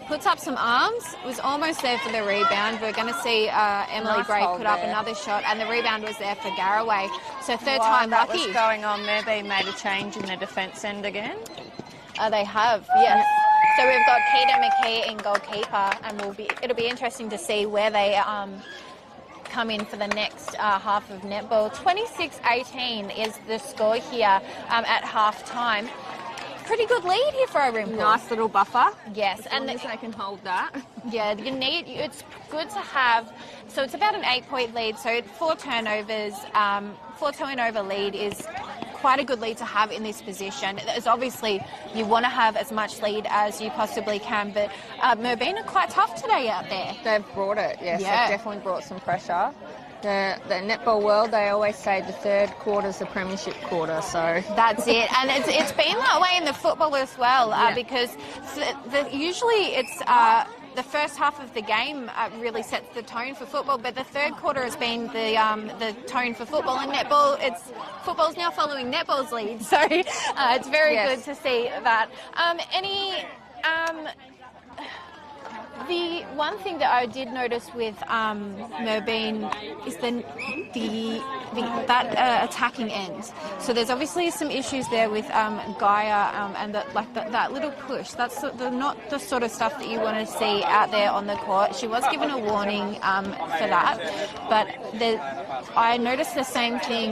puts up some arms, was almost there for the rebound. We're going to see Emily Gray put up another shot, and the rebound was there for Garraway. So third time lucky. That was going on there. They made a change in the defence end again. They have, yes. So we've got Keita McKee in goalkeeper, and it'll be interesting to see where they come in for the next half of netball. 26-18 is the score here at half time. Pretty good lead here for Irymple. Nice little buffer. Yes, and they can hold that. Yeah, it's good to have. So it's about an 8-point lead. So 4 turnovers, 4 turnover lead is quite a good lead to have in this position. It's obviously you want to have as much lead as you possibly can, but Merbein are quite tough today out there. They've brought it, yes. Yeah. They've definitely brought some pressure. The netball world, they always say the third quarter's the premiership quarter, so... That's it, and it's been that way in the football as well, because usually it's... the first half of the game really sets the tone for football, but the third quarter has been the tone for football. And netball, football's now following netball's lead, so it's very good to see that. The one thing that I did notice with Merbein is that attacking end. So there's obviously some issues there with Gaia and that little push. That's not the sort of stuff that you want to see out there on the court. She was given a warning for that, but I noticed the same thing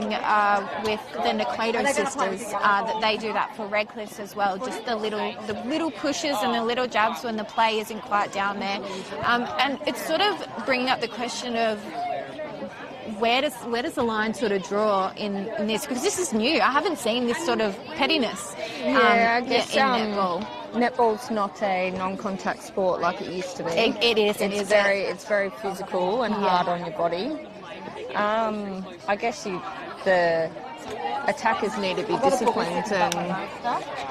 with the Nakleto sisters, that they do that for Redcliffs as well. Just the little pushes and the little jabs when the play isn't quite down there. And it's sort of bringing up the question of where does the line sort of draw in this? Because this is new. I haven't seen this sort of pettiness I guess, in netball. Netball's not a non-contact sport like it used to be. It is. It's very physical and hard on your body. I guess the attackers need to be disciplined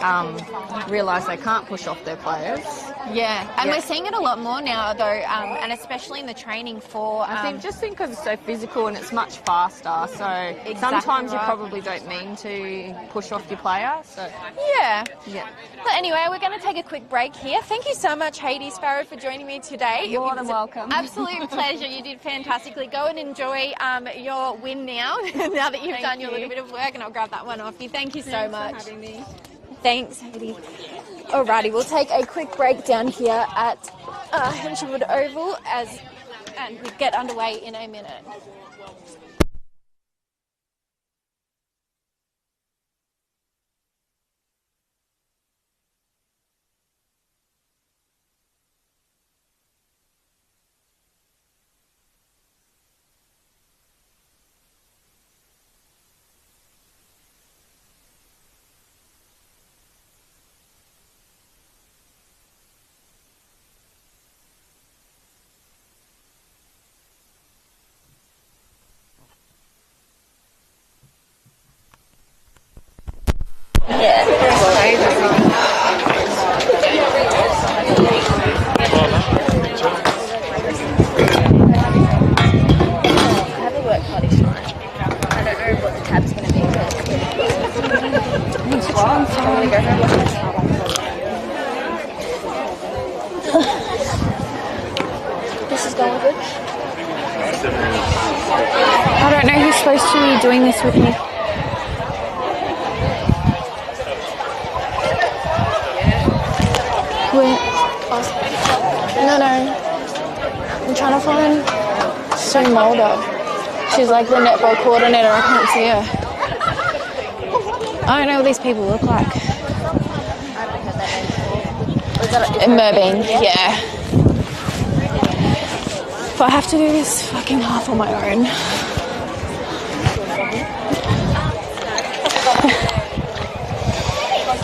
and realise they can't push off their players. Yeah, and we're seeing it a lot more now, though, and especially in the training for... I think just because it's so physical and it's much faster, so sometimes you probably don't mean to push off your player. So Yeah. But anyway, we're going to take a quick break here. Thank you so much, Haiti Sparrow, for joining me today. You're more than welcome. Absolute pleasure. You did fantastically. Go and enjoy your win now, now that you've done your little bit of work, and I'll grab that one off you. Thank you so much. Thanks for having me. Thanks, Haiti. Alrighty, we'll take a quick break down here at Henchwood Oval and we get underway in a minute. This is going good. I don't know who's supposed to be doing this with me. No. I'm trying to find Sue Mulder. She's like the netball coordinator. I can't see her. I don't know what these people look like. In Merbein, yeah. But I have to do this fucking half on my own.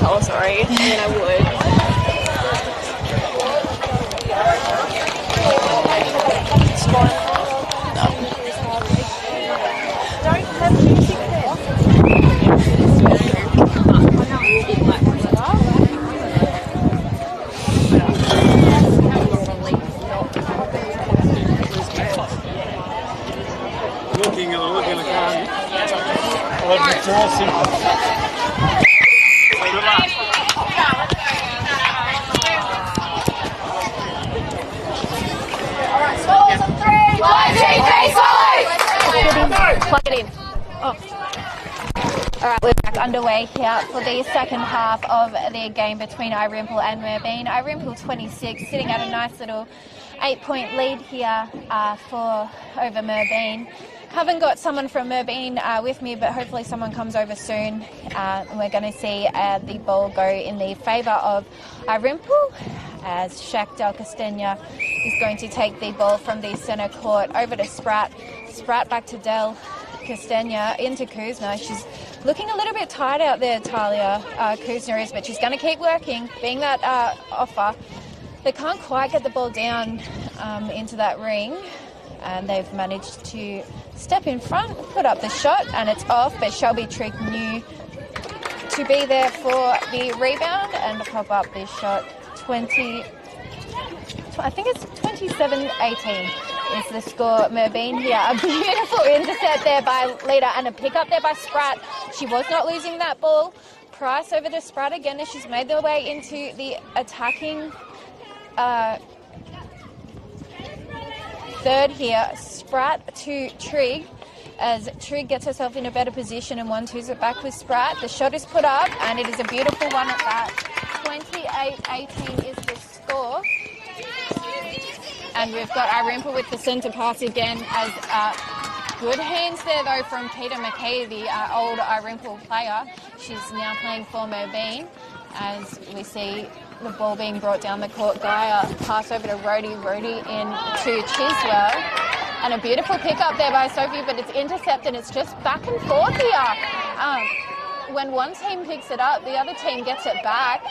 Oh, sorry. I mean, I would. Plug it in. Oh. Alright, we're back underway here for the second half of the game between Irymple and Merbein. Irymple 26, sitting at a nice little 8-point lead here over Merbein. Haven't got someone from Merbein with me, but hopefully someone comes over soon. And we're going to see the ball go in the favour of Irymple, as Shaq Del Castagna is going to take the ball from the centre court over to Spratt. Spratt back to Del Castagna into Kuzma. She's Looking a little bit tired out there, Talia Kuzner is, but she's going to keep working, being that offer. They can't quite get the ball down into that ring, and they've managed to step in front, put up the shot, and it's off, but Shelby Trigg knew to be there for the rebound and pop up this shot. I think it's 27-18 is the score. Merbein here. A beautiful intercept there by Lita and a pick up there by Spratt. She was not losing that ball. Price over to Spratt again as she's made their way into the attacking third here. Spratt to Trigg as Trigg gets herself in a better position and 1-2s it back with Spratt. The shot is put up and it is a beautiful one at that. 28-18 is the score. And we've got Irymple with the centre pass again as good hands there though from Peter McKay, the old Irymple player. She's now playing for Merbein as we see the ball being brought down the court. Gaia pass over to Rhodey in to Chiswell. And a beautiful pick up there by Sophie, but it's intercepted. It's just back and forth here. When one team picks it up, the other team gets it back.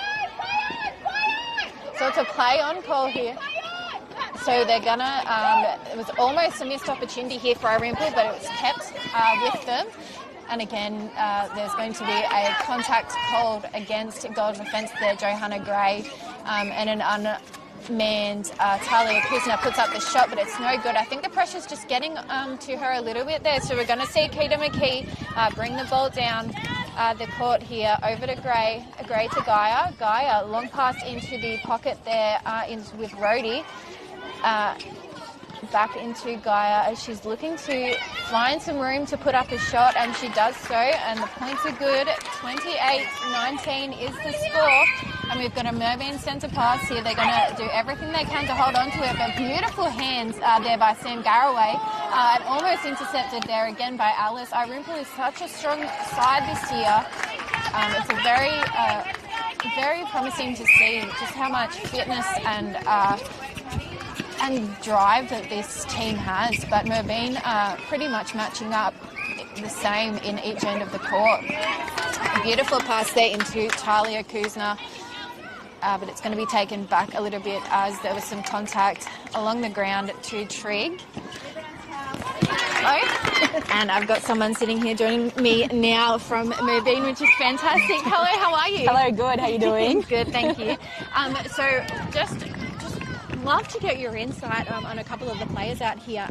So it's a play on call here. So they're gonna, it was almost a missed opportunity here for Irymple, but it was kept with them. And again, there's going to be a contact called against goal defence there, Johanna Gray, and an unmanned Talia Kuzner puts up the shot, but it's no good. I think the pressure's just getting to her a little bit there. So we're going to see Keita McKee bring the ball down the court here over to Gray to Gaia. Gaia, long pass into the pocket there with Rhodey. Back into Gaia as she's looking to find some room to put up a shot, and she does so, and the points are good. 28-19 is the score, and we've got a Merbein centre pass here. They're going to do everything they can to hold on to it, but beautiful hands there by Sam Garraway, and almost intercepted there again by Alice. Irymple is such a strong side this year. It's a very promising to see just how much fitness and drive that this team has, but Merbein pretty much matching up the same in each end of the court. A beautiful pass there into Talia Kuzner, but it's going to be taken back a little bit as there was some contact along the ground to Trigg. Hello. And I've got someone sitting here joining me now from Merbein, which is fantastic. Hello, how are you? Hello, good. How are you doing? Good, thank you. So just love to get your insight on a couple of the players out here.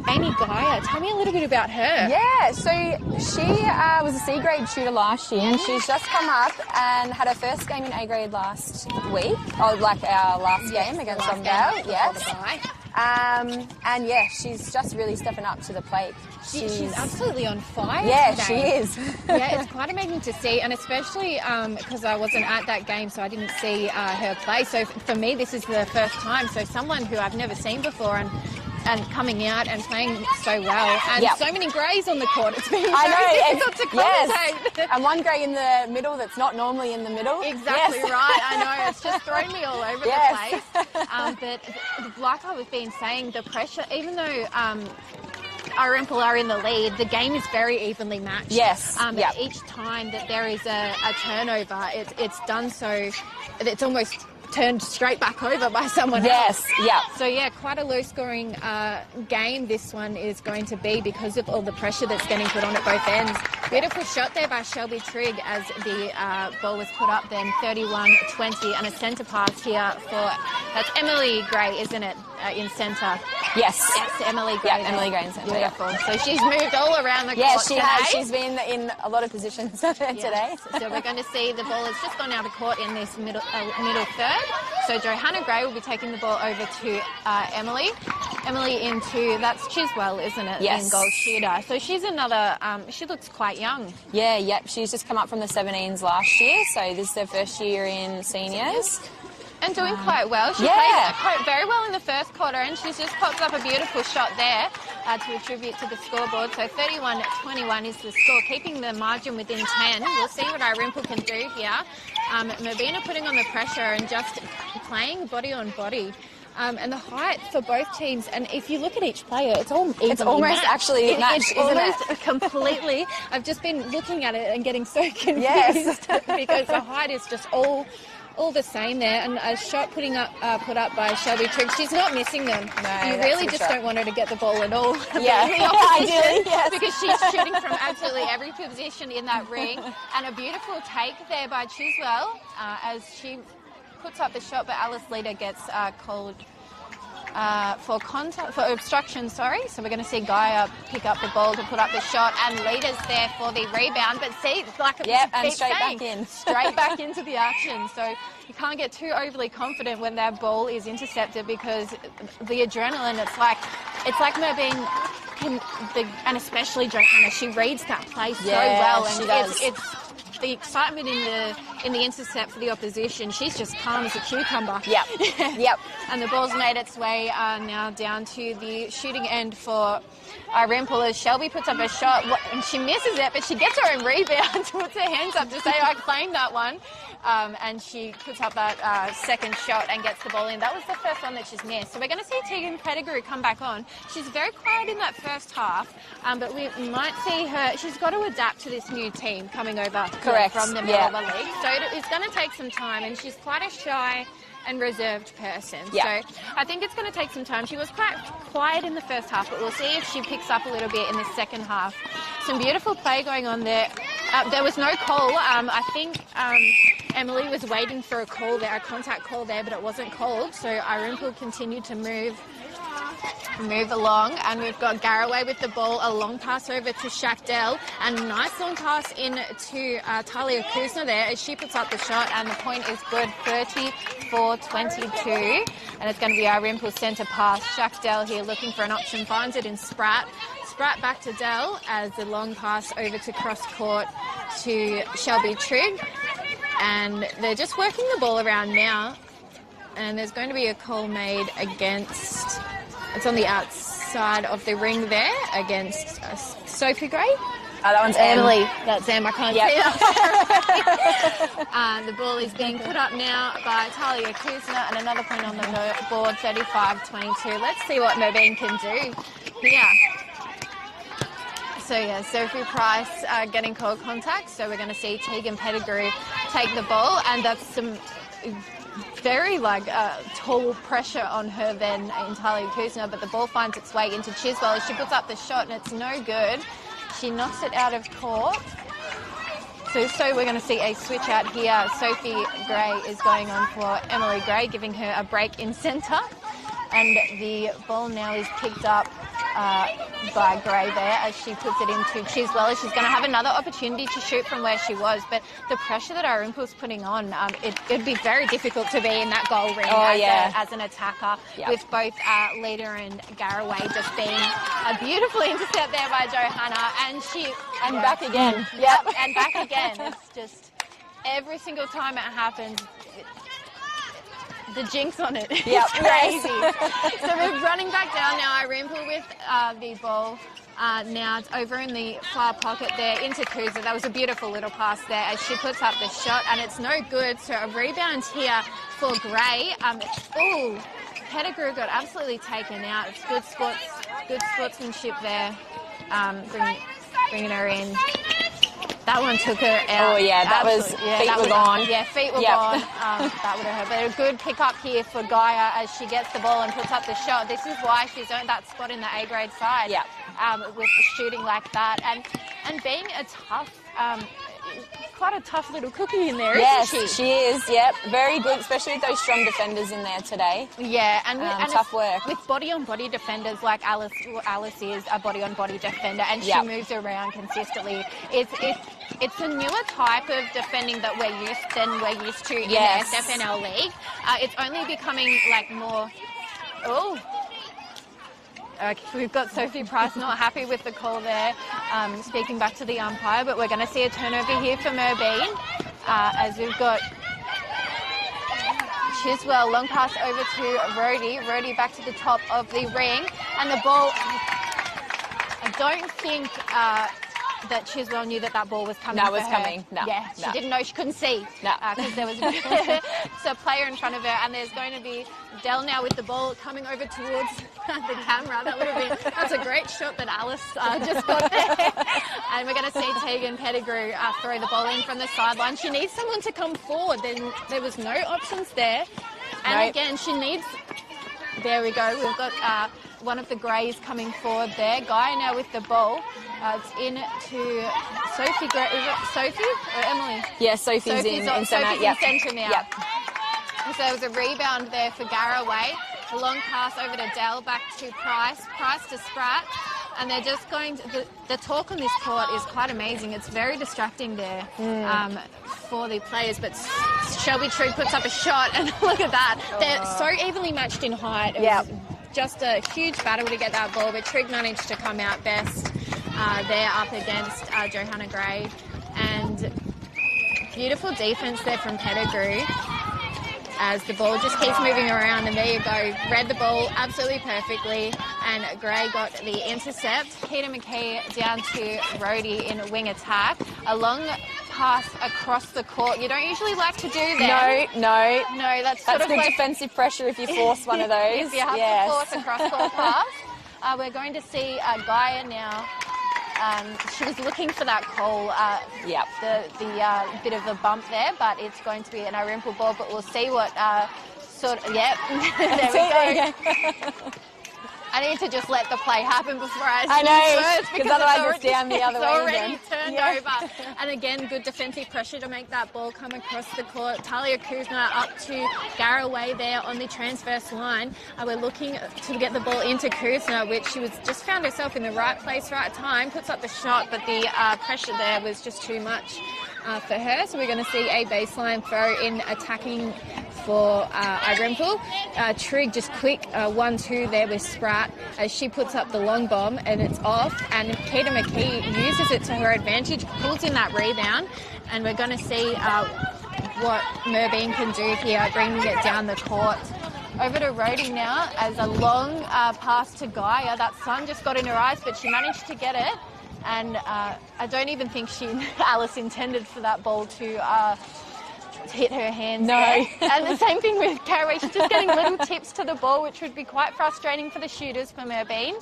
Amy Gaia, tell me a little bit about her. Yeah, so she was a C grade shooter last year, and she's just come up and had her first game in A grade last week, or like our last game against Romdale. Yes. And yeah, she's just really stepping up to the plate. She's absolutely on fire. Yeah, today. she is. Yeah, it's quite amazing to see, and especially because I wasn't at that game, so I didn't see her play. So for me, this is the first time. So someone who I've never seen before, and coming out and playing so well, and so many greys on the court. It's been difficult to commentate. Yes. And one grey in the middle that's not normally in the middle. Exactly right. I know, it's just thrown me all over the place. But like I've been saying, the pressure, even though Irymple are in the lead, the game is very evenly matched. Yes. Each time that there is a turnover, it's done so, it's almost turned straight back over by someone else. So yeah, quite a low-scoring game this one is going to be because of all the pressure that's getting put on at both ends. Beautiful shot there by Shelby Trigg as the ball was put up then, 31-20, and a centre pass here for, that's Emily Gray, isn't it, in centre? Yes. Yes, Emily Gray. Yeah, Emily Gray in centre. Beautiful. So she's moved all around the court Yes, she today. has. She's been in a lot of positions today. So we're going to see the ball has just gone out of court in this middle third. So Johanna Gray will be taking the ball over to Emily. Emily into, that's Chiswell, isn't it? Yes. In goal shooter. So she's another, she looks quite young. Yeah, yep. She's just come up from the 17s last year, so this is her first year in seniors. And doing quite well. She played very well in the first quarter, and she's just popped up a beautiful shot there to attribute to the scoreboard. So 31-21 is the score, keeping the margin within 10. We'll see what Irymple can do here. Merbein are putting on the pressure and just playing body on body. And the height for both teams, and if you look at each player, it's all evenly It's almost matched. actually matched, isn't it? Almost completely. I've just been looking at it and getting so confused because the height is just all the same there. And a shot put up by Shelby Triggs, she's not missing them. No, you really just don't want her to get the ball at all. Yeah, ideally, yes. Because she's shooting from absolutely every position in that ring. And a beautiful take there by Chiswell as she puts up the shot, but Alice Leader gets called for obstruction, sorry. So we're going to see Gaia pick up the ball to put up the shot, and Leader's there for the rebound. But see, like and straight back in. Straight back into the action. So you can't get too overly confident when that ball is intercepted, because the adrenaline, it's like Merbein and especially Johanna, she reads that play so well, and she does. it's the excitement in the intercept for the opposition. She's just calm as a cucumber. Yep. And the ball's made its way now down to the shooting end for Irymple as Shelby puts up a shot, and she misses it, but she gets her own rebound, puts her hands up to say, I claimed that one. And she puts up that second shot and gets the ball in. That was the first one that she's missed. So we're going to see Tegan Pettigrew come back on. She's very quiet in that first half, but we might see her. She's got to adapt to this new team coming over from the Melbourne League. So it's going to take some time, and she's quite a shy and reserved person. So I think it's going to take some time. She was quite quiet in the first half, but we'll see if she picks up a little bit in the second half. Some beautiful play going on there. There was no call. I think Emily was waiting for a call there, a contact call there, but it wasn't called. So Irymple continued to move along, and we've got Garraway with the ball, a long pass over to Shackdell, and a nice long pass in to Talia Kuzna there as she puts up the shot, and the point is good, 34-22, and it's going to be Irymple's centre pass. Shackdell here looking for an option, finds it in Spratt back to Dell as the long pass over to cross court to Shelby Trigg, and they're just working the ball around now, and there's going to be a call made against, it's on the outside of the ring there, against Sophie Gray. That one's Emily. That's Em, I can't see that. The ball is being put up now by Talia Kuzna, and another point on the board, 35-22. Let's see what Merbein can do here. So Sophie Price getting called contact, so we're going to see Tegan Pettigrew take the ball, and that's some very tall pressure on her then in Talia Kuzna, but the ball finds its way into Chiswell as she puts up the shot, and it's no good. She knocks it out of court. So we're going to see a switch out here. Sophie Gray is going on for Emily Gray, giving her a break in centre, and the ball now is picked up by Gray there as she puts it into Chiswell. She's going to have another opportunity to shoot from where she was, but the pressure that Irymple's putting on, it'd be very difficult to be in that goal ring as an attacker, with both Leader and Garraway just being a beautiful intercept there by Johanna, and back again. And back again. It's just every single time it happens, the jinx on it. It's crazy. So we're running back down now. Irymple with the ball. Now it's over in the far pocket there into Kuza. That was a beautiful little pass there as she puts up the shot, and it's no good. So a rebound here for Gray. Pettigrew got absolutely taken out. It's good sportsmanship there. Bringing her in. That one took her out. Feet were gone. Yeah, feet were gone. That would have hurt. But a good pick up here for Gaia as she gets the ball and puts up the shot. This is why she's earned that spot in the A-grade side. With shooting like that, and being a tough, quite a tough little cookie in there, isn't she? Yes, she is. Very good, especially with those strong defenders in there today. And tough work with body-on-body defenders like Alice. Alice is a body-on-body defender, and she moves around consistently. It's a newer type of defending that we're used to in the SFNL league. It's only becoming more. We've got Sophie Price not happy with the call there, speaking back to the umpire, but we're going to see a turnover here for Merbein as we've got Chiswell, long pass over to Rhodey. Rhodey back to the top of the ring, and the ball, I don't think that Chiswell knew that that ball was coming. No, it for was her. coming. No, Yeah, she no. didn't know, she couldn't see. No. Because there was a player in front of her, and there's going to be Dell now with the ball coming over towards the camera. That's a great shot that Alice just got there. And we're going to see Tegan Pettigrew throw the ball in from the sideline. She needs someone to come forward. Then there was no options there. And Nope. again, she needs... There we go. We've got one of the Greys coming forward there. Guy now with the ball. It's in to Sophie Gray. Is it Sophie or Emily? Yeah, Sophie's in centre. Sophie's Yep. in centre now. Yep. So there was a rebound there for Garraway. A long pass over to Dell, back to Price. Price to Spratt. And they're just going to... The talk on this court is quite amazing. It's very distracting there for the players. But Shelby Trigg puts up a shot, and look at that. They're so evenly matched in height. It was just a huge battle to get that ball, but Trigg managed to come out best there up against Johanna Gray. And beautiful defence there from Pettigrew as the ball just keeps moving around, and there you go. Read the ball absolutely perfectly, and Gray got the intercept. Keita McKee down to Rhodey in wing attack. A long pass across the court. You don't usually like to do that. No, that's sort of good like defensive pressure if you force one of those. if you have to force a cross-court pass. We're going to see Gaia now. She was looking for that call, the bit of a bump there, but it's going to be an Irymple ball, but we'll see what there we go. I need to just let the play happen before I know, because otherwise it's down the other way. It's already turned over. And again, good defensive pressure to make that ball come across the court. Talia Kuzma up to Garraway there on the transverse line. We're looking to get the ball into Kuzma, which she was just found herself in the right place, right time, puts up the shot, but the pressure there was just too much for her. So we're going to see a baseline throw in attacking for Irymple. Trigg just quick 1-2 there with Spratt as she puts up the long bomb, and it's off, and Keita McKee uses it to her advantage, pulls in that rebound, and we're going to see what Merbein can do here, bringing it down the court. Over to Rhodey now as a long pass to Gaia. That sun just got in her eyes, but she managed to get it. And I don't even think Alice intended for that ball to hit her hands. No. And the same thing with Garraway. She's just getting little tips to the ball, which would be quite frustrating for the shooters for Merbein.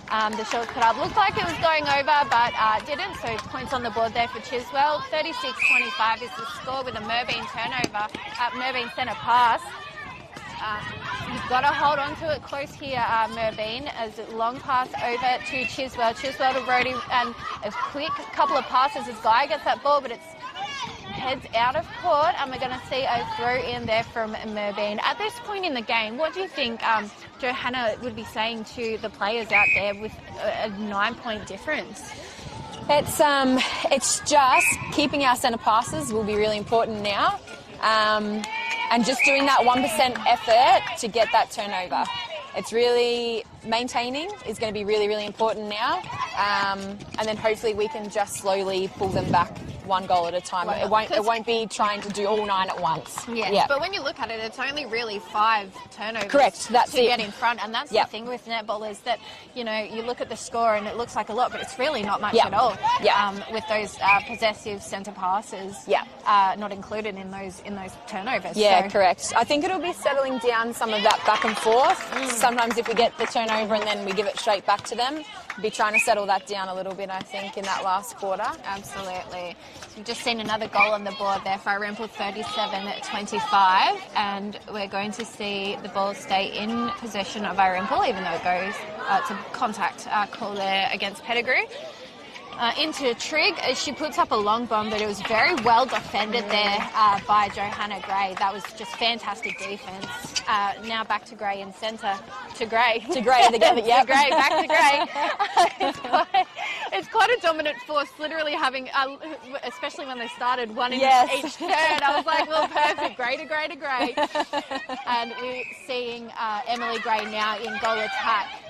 The shot put up looked like it was going over, but didn't. So points on the board there for Chiswell. 36-25 is the score with a Merbein turnover, Merbein centre pass. You've got to hold on to it close here, Merbein, as a long pass over to Chiswell. Chiswell to Rhodey, and a quick couple of passes as Guy gets that ball, but it's heads out of court, and we're going to see a throw in there from Merbein. At this point in the game, what do you think Johanna would be saying to the players out there with a 9-point difference? It's just keeping our centre passes will be really important now. And just doing that 1% effort to get that turnover. It's really maintaining is going to be really, really important now. And then hopefully we can just slowly pull them back one goal at a time. Well, it won't be trying to do all 9 at once. Yes, yeah. But when you look at it, it's only really 5 turnovers. Correct, that's to it. get in front, and that's the thing with netball is that you look at the score and it looks like a lot, but it's really not much at all. Yeah. With those possessive centre passes, not included in those turnovers. Yeah, so. correct. I think it'll be settling down some of that back and forth. Sometimes if we get the turnover and then we give it straight back to them, be trying to settle that down a little bit, I think, in that last quarter. Absolutely. So we've just seen another goal on the board there for Irymple, 37-25, and we're going to see the ball stay in possession of Irymple, even though it goes to contact call there against Pettigrew. Into Trigg as she puts up a long bomb, but it was very well defended there by Johanna Gray. That was just fantastic defence. Now back to Gray in centre. To Gray together, yeah. To Gray, back to Gray. It's quite a dominant force, literally having, especially when they started, one in each turn. I was like, well, perfect. Gray to Gray to Gray. And we're seeing Emily Gray now in goal attack.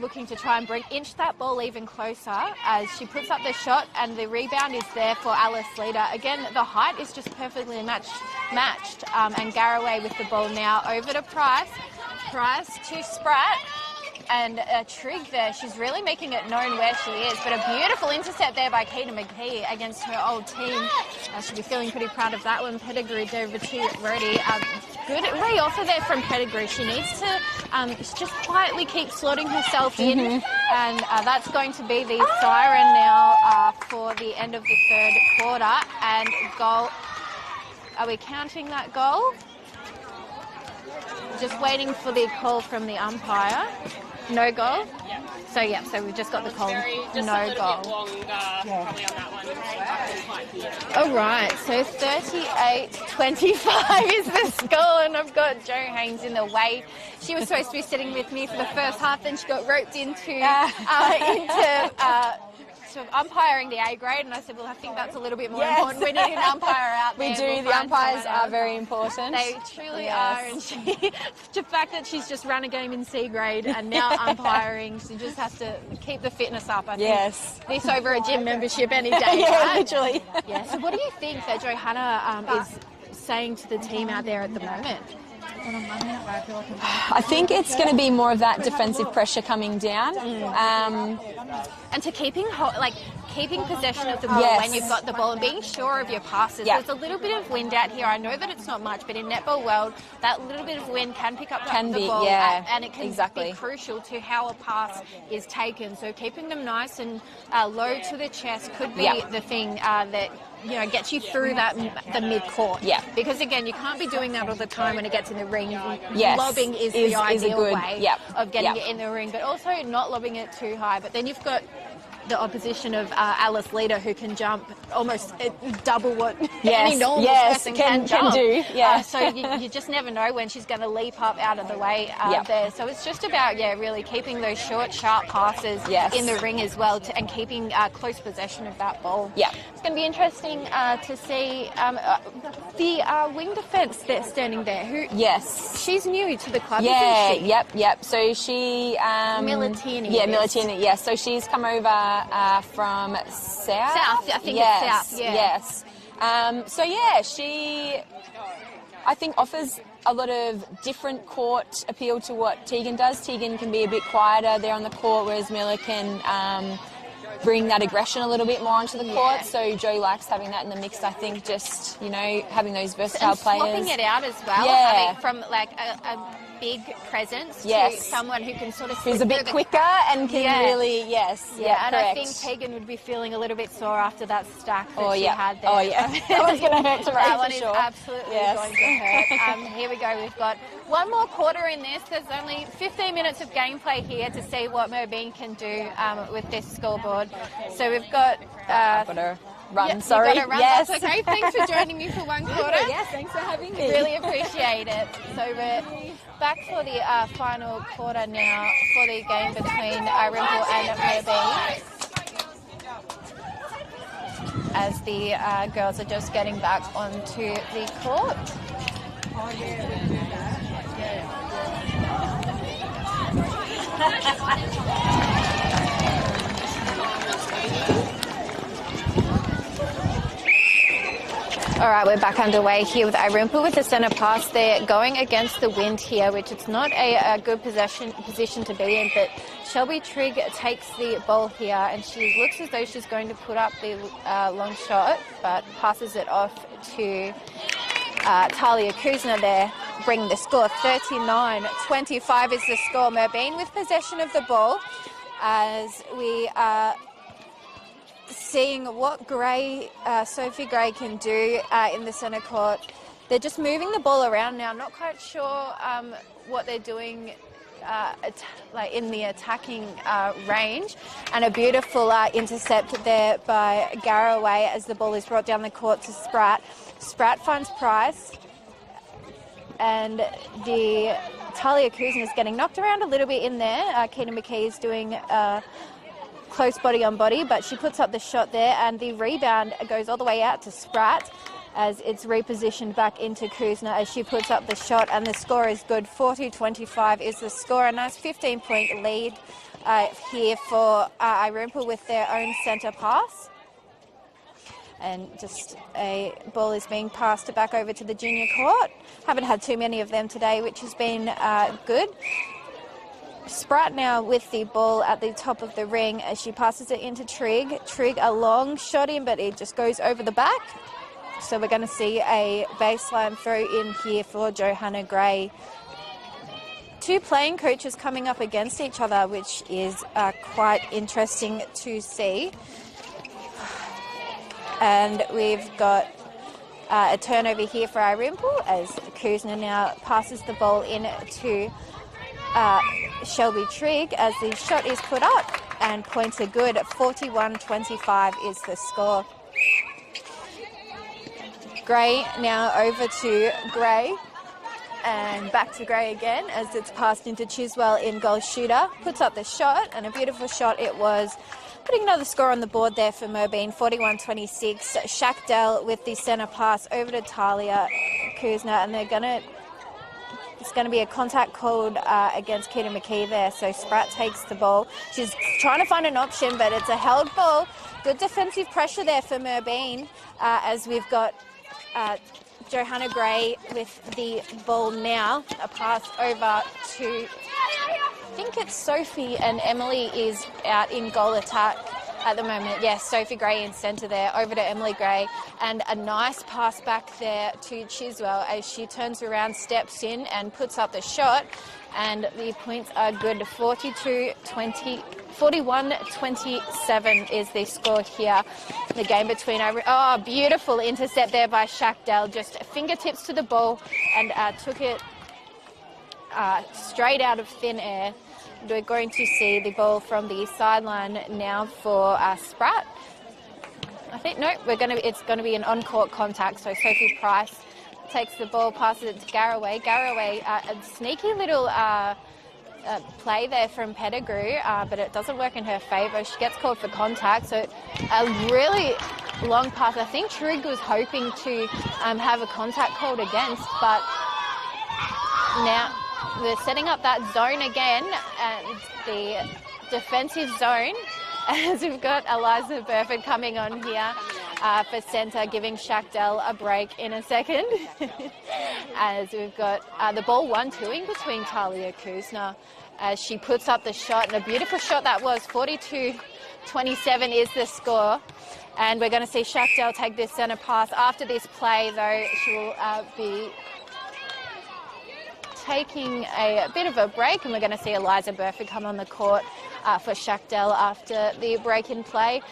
Looking to try and inch that ball even closer as she puts up the shot, and the rebound is there for Alice Leader. Again, the height is just perfectly matched. And Garraway with the ball now over to Price. Price to Spratt. and Trigg there. She's really making it known where she is. But a beautiful intercept there by Katie McKee against her old team. She'll be feeling pretty proud of that one. Pedigreed over to Rhodey. Good re-offer there from Pedigreed. She needs to just quietly keep slotting herself in. And that's going to be the siren now for the end of the third quarter. And goal. Are we counting that goal? Just waiting for the call from the umpire. No goal? Yeah. So we've just got the call. Just no a little goal. bit longer, probably on that one. All right, so 38-25 is the score, and I've got Jo Haynes in the way. She was supposed to be sitting with me for the first half, then she got roped into sort of umpiring the A grade, and I said, well, I think that's a little bit more important. We need an umpire out there. We do. The umpires are very important. They truly are, and the fact that she's just run a game in C grade and now umpiring, she just has to keep the fitness up. I think this over a gym membership any day. Right? Literally. Yeah. So what do you think that Johanna is saying to the team out there at the moment? I think it's going to be more of that defensive pressure coming down. And to keeping possession of the ball when you've got the ball and being sure of your passes. There's a little bit of wind out here. I know that it's not much, but in netball world, that little bit of wind can pick up the ball, and it can be crucial to how a pass is taken. So keeping them nice and low to the chest could be the thing that gets you through the mid-court. Yeah. Because, again, you can't be doing that all the time when it gets in the ring. Lobbing is the ideal way of getting it in the ring, but also not lobbing it too high. But then you've got the opposition of Alice Leader, who can jump almost double what any normal person can jump. Do. So you just never know when she's going to leap up out of the way there. So it's just about, really keeping those short, sharp passes in the ring as well, and keeping close possession of that ball. Yeah. It's going to be interesting to see the wing defence that's standing there. She's new to the club, isn't she? Yep. So she... Militini. Yeah, Militini, yes. So she's come over from South. I think it's South, Yes. She, I think, offers a lot of different court appeal to what Tegan does. Tegan can be a bit quieter there on the court, whereas Miller can bring that aggression a little bit more onto the court. So Jo likes having that in the mix, I think, just, having those versatile players. Swapping it out as well, having from like a big presence to someone who can sort of... Who's a bit quicker and can really, and correct. I think Tegan would be feeling a little bit sore after that stack that she had there. That one's going to hurt to That rate, one for is sure. absolutely going to hurt. Here we go. We've got one more quarter in this. There's only 15 minutes of gameplay here to see what Merbein can do with this scoreboard. So we've got... I've got to run, sorry. You've got to run. Yes. That's okay. Thanks for joining me for one quarter. Yes, thanks for having me. Really appreciate it. So we're back for the final quarter now for the game between Irymple and Merbein, as the girls are just getting back onto the court. All right, we're back underway here with Irymple with the centre pass. They're going against the wind here, which it's not a good position to be in, but Shelby Trigg takes the ball here, and she looks as though she's going to put up the long shot, but passes it off to Talia Kuzner there, bringing the score. 39-25 is the score. Merbein with possession of the ball, as we are seeing what Sophie Gray can do in the centre court. They're just moving the ball around now. I'm not quite sure what they're doing in the attacking range. And a beautiful intercept there by Garraway as the ball is brought down the court to Spratt. Spratt finds Price, and the Talia Kuzner is getting knocked around a little bit in there. Keena McKee is doing close body on body, but she puts up the shot there, and the rebound goes all the way out to Spratt as it's repositioned back into Kuzner as she puts up the shot, and the score is good. 40-25 is the score. A nice 15-point lead here for Irymple with their own centre pass. And just a ball is being passed back over to the junior court. Haven't had too many of them today, which has been good. Spratt now with the ball at the top of the ring as she passes it into Trigg. Trigg a long shot in, but it just goes over the back. So we're going to see a baseline throw in here for Johanna Gray. Two playing coaches coming up against each other, which is quite interesting to see. And we've got a turnover here for Irymple as Kuzner now passes the ball in to Shelby Trigg as the shot is put up and points are good. 41-25 is the score. Gray now over to Gray and back to Gray again as it's passed into Chiswell in goal shooter. Puts up the shot and a beautiful shot it was. Putting another score on the board there for Merbein, 41-26. Shackdell with the centre pass over to Talia Kuzner, and it's going to be a contact called against Keita McKee there. So Spratt takes the ball. She's trying to find an option, but it's a held ball. Good defensive pressure there for Merbein as we've got Johanna Gray with the ball now. A pass over to, I think it's Sophie, and Emily is out in goal attack at the moment. Yes, Sophie Gray in centre there, over to Emily Gray, and a nice pass back there to Chiswell as she turns around, steps in and puts up the shot, and the points are good. 41-27 is the score here. The game between, beautiful intercept there by Shackdell, just fingertips to the ball and took it straight out of thin air. We're going to see the ball from the sideline now for Spratt. I think, no, it's going to be an on-court contact. So Sophie Price takes the ball, passes it to Garraway. Garraway, a sneaky little play there from Pettigrew, but it doesn't work in her favour. She gets called for contact. So a really long pass. I think Trigg was hoping to have a contact called against, but now we're setting up that zone again, and the defensive zone, as we've got Eliza Burford coming on here for centre, giving Shackdell a break in a second. As we've got the ball 1-2ing between Talia Kuzner as she puts up the shot, and a beautiful shot that was. 42-27 is the score. And we're going to see Shackdell take this centre pass. After this play, though, she will be taking a bit of a break, and we're going to see Eliza Burford come on the court for Shackdell after the break in play.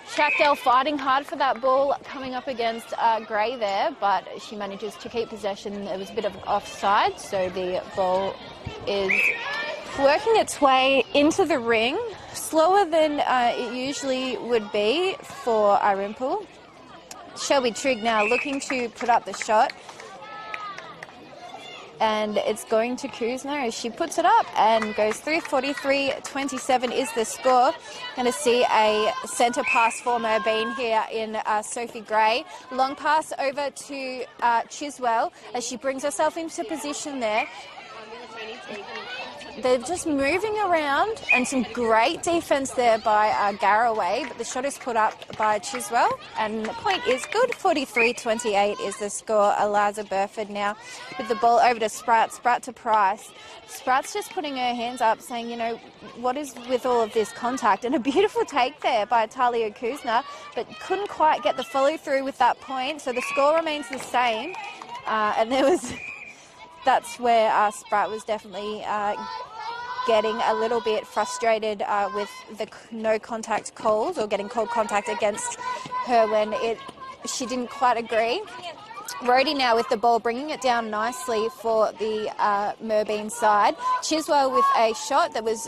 Shackdell fighting hard for that ball coming up against Gray there, but she manages to keep possession. There was a bit of an offside, so the ball is working its way into the ring, slower than it usually would be for Irymple. Shelby Trigg now looking to put up the shot. And it's going to Kuzner as she puts it up and goes through. 43-27 is the score. Going to see a centre pass for Merbein here in Sophie Gray. Long pass over to Chiswell as she brings herself into position there. They're just moving around, and some great defence there by Garraway, but the shot is put up by Chiswell, and the point is good. 43-28 is the score. Eliza Burford now with the ball over to Spratt. Spratt to Price. Spratt's just putting her hands up, saying, you know, what is with all of this contact? And a beautiful take there by Talia Kuzner, but couldn't quite get the follow through with that point, so the score remains the same. And there was... That's where Spratt was definitely getting a little bit frustrated with the no contact calls, or getting called contact against her when she didn't quite agree. Rhodey now with the ball, bringing it down nicely for the Merbein side. Chiswell with a shot that was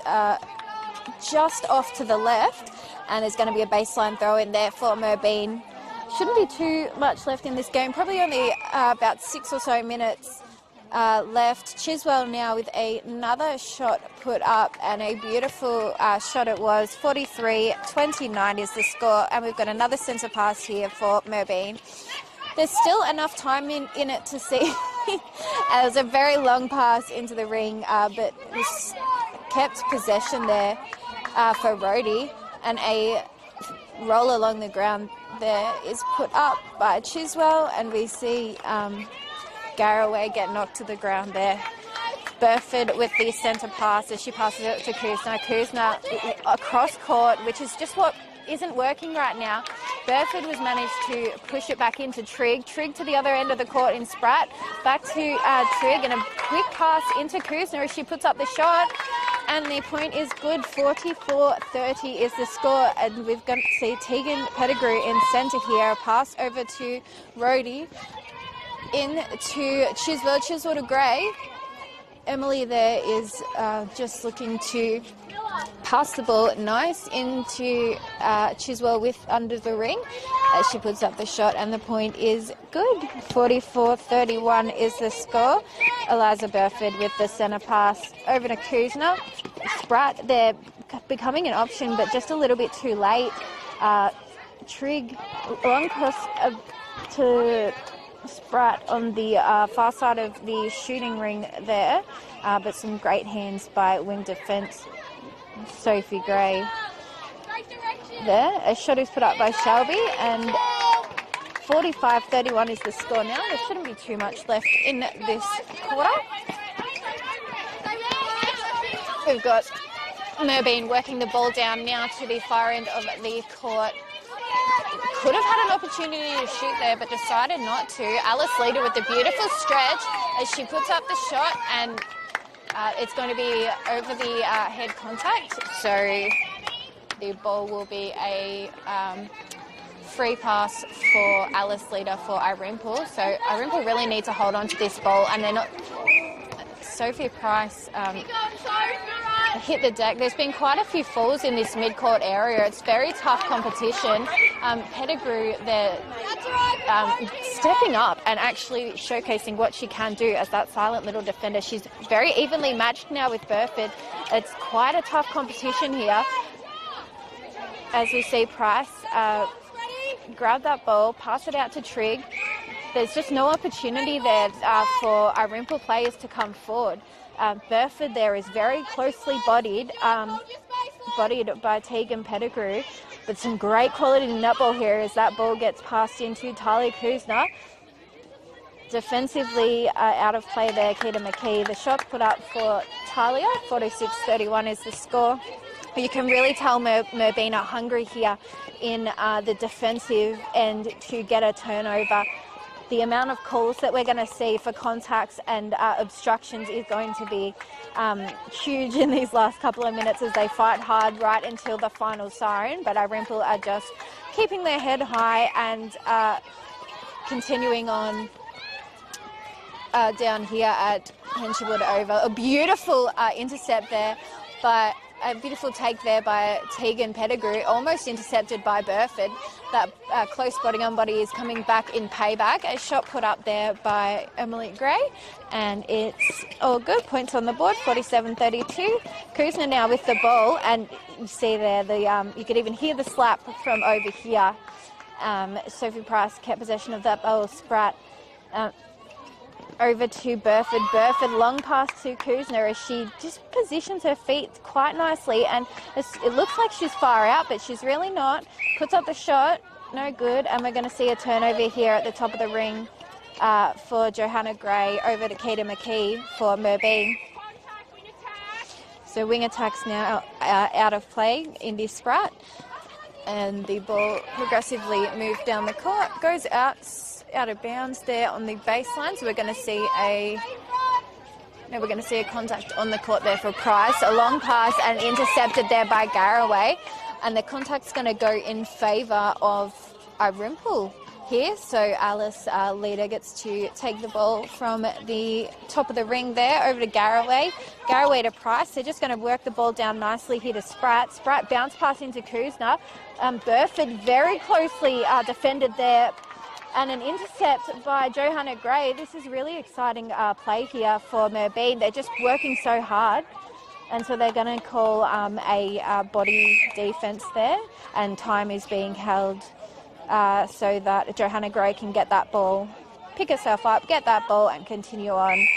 just off to the left, and is going to be a baseline throw in there for Merbein. Shouldn't be too much left in this game, probably only about 6 or so minutes left. Chiswell now with another shot put up, and a beautiful shot it was. 43-29 is the score, and we've got another centre pass here for Merbein. There's still enough time in it to see. It was a very long pass into the ring, but was kept possession there for Rhodey, and a roll along the ground there is put up by Chiswell, and we see Garraway get knocked to the ground there. Burford with the centre pass as she passes it to Kuzna. Kuzna across court, which is just what isn't working right now. Burford was managed to push it back into Trigg. Trigg to the other end of the court in Spratt. Back to Trigg and a quick pass into Kuzna as she puts up the shot. And the point is good. 44-30 is the score. And we've got to see Tegan Pettigrew in centre here. A pass over to Rhodey. Into Chiswell. Chiswell to Gray. Emily there is just looking to pass the ball nice into Chiswell with under the ring as she puts up the shot, and the point is good. 44-31 is the score. Eliza Burford with the centre pass over to Kuzna. Spratt, they're becoming an option, but just a little bit too late. Trigg, long cross to Spratt on the far side of the shooting ring there, but some great hands by wing defence. Sophie Gray there. A shot is put up by Shelby, and 45-31 is the score now. There shouldn't be too much left in this quarter. We've got Merbein working the ball down now to the far end of the court. Could have had an opportunity to shoot there, but decided not to. Alice Leader with the beautiful stretch as she puts up the shot, and it's going to be over the head contact, so the ball will be a free pass for Alice Leader for Irymple. So Irymple really need to hold on to this ball, and they're not. Sophie Price hit the deck. There's been quite a few falls in this mid-court area. It's very tough competition. Pettigrew, they're stepping up and actually showcasing what she can do as that silent little defender. She's very evenly matched now with Burford. It's quite a tough competition here. As we see Price grab that ball, pass it out to Trigg. There's just no opportunity there for Irymple players to come forward. Burford there is very closely bodied by Tegan Pettigrew, but some great quality netball here as that ball gets passed into Talia Kuzna. Defensively out of play there, Keita McKee. The shot put up for Talia. 46-31 is the score. You can really tell Merbein are hungry here in the defensive end to get a turnover. The amount of calls that we're going to see for contacts and obstructions is going to be huge in these last couple of minutes as they fight hard right until the final siren. But Irymple are just keeping their head high and continuing on down here at Henshwood Oval. A beautiful intercept there, but a beautiful take there by Tegan Pettigrew, almost intercepted by Burford. That close body on body is coming back in payback. A shot put up there by Emily Gray, and it's all good. Points on the board, 47-32. Kuzna now with the ball, and you see there you could even hear the slap from over here. Sophie Price kept possession of that ball. Spratt over to Burford. Burford long pass to Kuzna as she just positions her feet quite nicely, and it looks like she's far out, but she's really not. Puts up the shot, no good, and we're going to see a turnover here at the top of the ring for Johanna Gray over to Keita McKee for Merbein. So wing attacks now out of play, Indy Spratt, and the ball progressively moved down the court, goes out of bounds there on the baseline. So we're going to see a contact on the court there for Price. A long pass and intercepted there by Garraway, and the contact's going to go in favour of Irymple here. So Alice Leader gets to take the ball from the top of the ring there over to Garraway. Garraway to Price. They're just going to work the ball down nicely here to Spratt. Spratt bounce pass into Kuzna. Burford very closely defended there. And an intercept by Johanna Gray. This is really exciting play here for Merbein. They're just working so hard. And so they're going to call a body defence there. And time is being held so that Johanna Gray can get that ball, pick herself up, get that ball and continue on.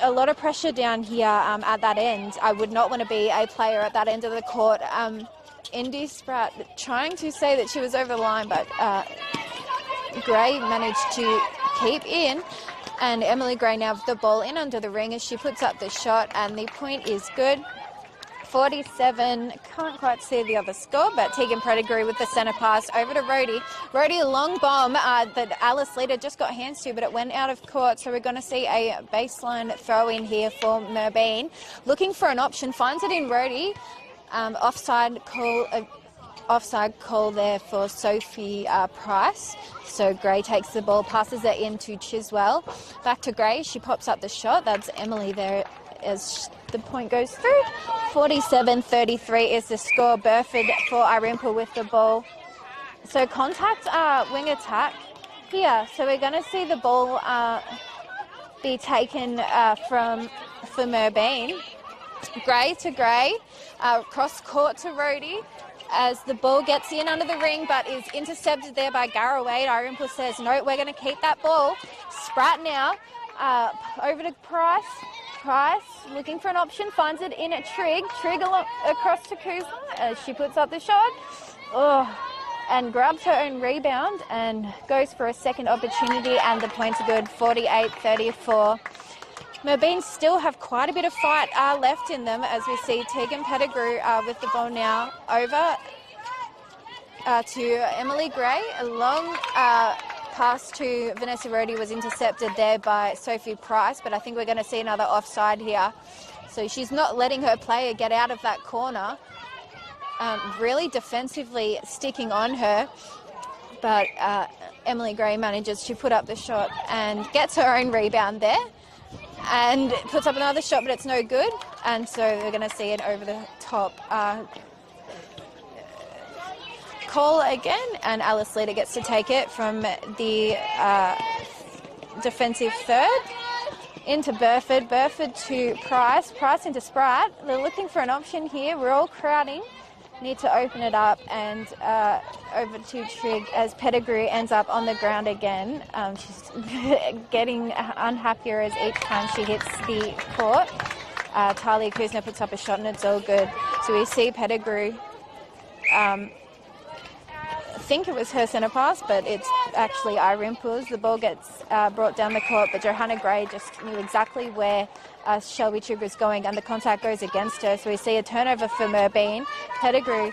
A lot of pressure down here at that end. I would not want to be a player at that end of the court. Indy Spratt trying to say that she was over the line, but Gray managed to keep in. And Emily Gray now with the ball in under the ring as she puts up the shot, and the point is good. 47, can't quite see the other score, but Tegan Pettigrew with the centre pass over to Rhodey. Rhodey, a long bomb that Alice Leader just got hands to, but it went out of court, so we're going to see a baseline throw in here for Merbein. Looking for an option, finds it in Rhodey. Offside call there for Sophie Price. So Gray takes the ball, passes it into Chiswell. Back to Gray, she pops up the shot. That's Emily there as the point goes through. 47-33 is the score. Burford for Irymple with the ball. So contact wing attack here. So we're going to see the ball be taken for Merbein. Gray to Gray, cross court to Rhodey as the ball gets in under the ring but is intercepted there by Garraway. Irymple says, no, we're going to keep that ball. Spratt now, over to Price. Price looking for an option, finds it in at Trigg. Trigg across to Kuzma as she puts up the shot. And grabs her own rebound and goes for a second opportunity, and the points are good, 48-34. Merbein still have quite a bit of fight left in them as we see Tegan Pettigrew with the ball now over to Emily Gray. A long pass to Vanessa Rhodey was intercepted there by Sophie Price, but I think we're going to see another offside here. So she's not letting her player get out of that corner, really defensively sticking on her. But Emily Gray manages to put up the shot and gets her own rebound there and puts up another shot, but it's no good. And so we're going to see an over-the-top call again, and Alice Leader gets to take it from the defensive third into Burford. Burford to Price. Price into Spratt. They're looking for an option here. We're all crowding. Need to open it up, and over to Trigg as Pettigrew ends up on the ground again. She's getting unhappier as each time she hits the court. Talia Kuzma puts up a shot and it's all good. So we see Pettigrew, I think it was her centre pass, but it's actually Irymple's. The ball gets brought down the court, but Johanna Gray just knew exactly where Shelby Trigg was going, and the contact goes against her. So we see a turnover for Merbein. Pettigrew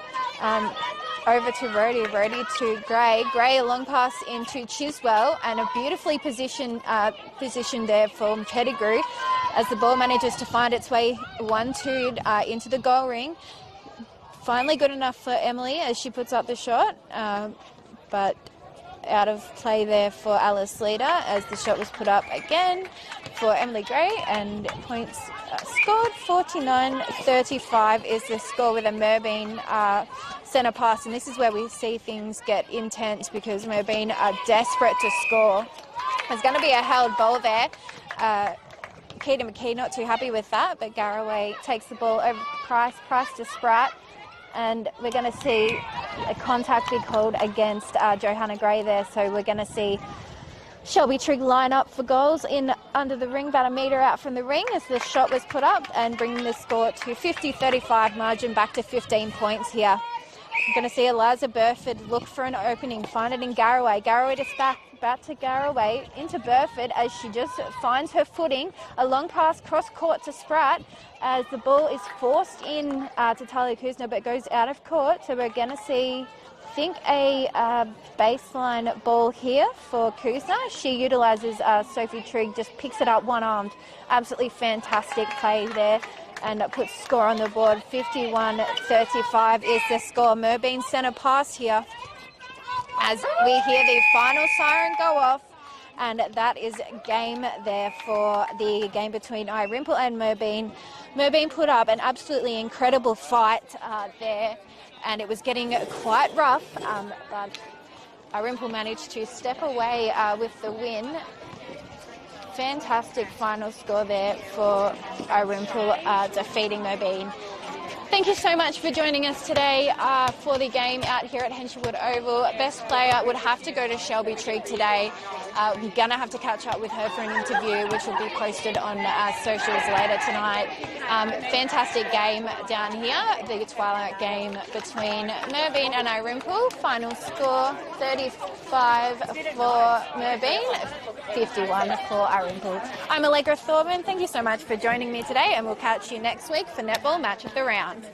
over to Rhodey. Rhodey to Gray. Gray, a long pass into Chiswell, and a beautifully position there for Pettigrew as the ball manages to find its way 1-2 into the goal ring. Finally good enough for Emily as she puts up the shot, but out of play there for Alice Leader as the shot was put up again for Emily Gray, and points scored. 49-35 is the score with a Merbein centre pass, and this is where we see things get intense because Merbein are desperate to score. There's going to be a held ball there. Keita McKee not too happy with that, but Garraway takes the ball over Price to Spratt. And we're going to see a contact be called against Johanna Gray there. So we're going to see Shelby Trigg line up for goals in under the ring, about a metre out from the ring as the shot was put up, and bringing the score to 50-35 margin, back to 15 points here. We're going to see Eliza Burford look for an opening, find it in Garraway. Garraway just back to Garraway into Burford as she just finds her footing. A long pass cross court to Spratt as the ball is forced in to Talia Kuzma, but goes out of court. So we're going to see, I think, a baseline ball here for Kuzma. She utilises Sophie Trigg, just picks it up one-armed. Absolutely fantastic play there, and puts score on the board. 51-35 is the score. Merbein centre pass here as we hear the final siren go off, and that is game there for the game between Irymple and Merbein. Merbein put up an absolutely incredible fight there, and it was getting quite rough, but Irymple managed to step away with the win. Fantastic final score there for Irymple defeating Merbein. Thank you so much for joining us today for the game out here at Henshwood Oval. Best player would have to go to Shelby Trigg today. We're going to have to catch up with her for an interview, which will be posted on socials later tonight. Fantastic game down here, the twilight game between Merbein and Irymple. Final score 35 for Merbein, 51 for Irymple. I'm Allegra Thorburn. Thank you so much for joining me today, and we'll catch you next week for Netball Match of the Round.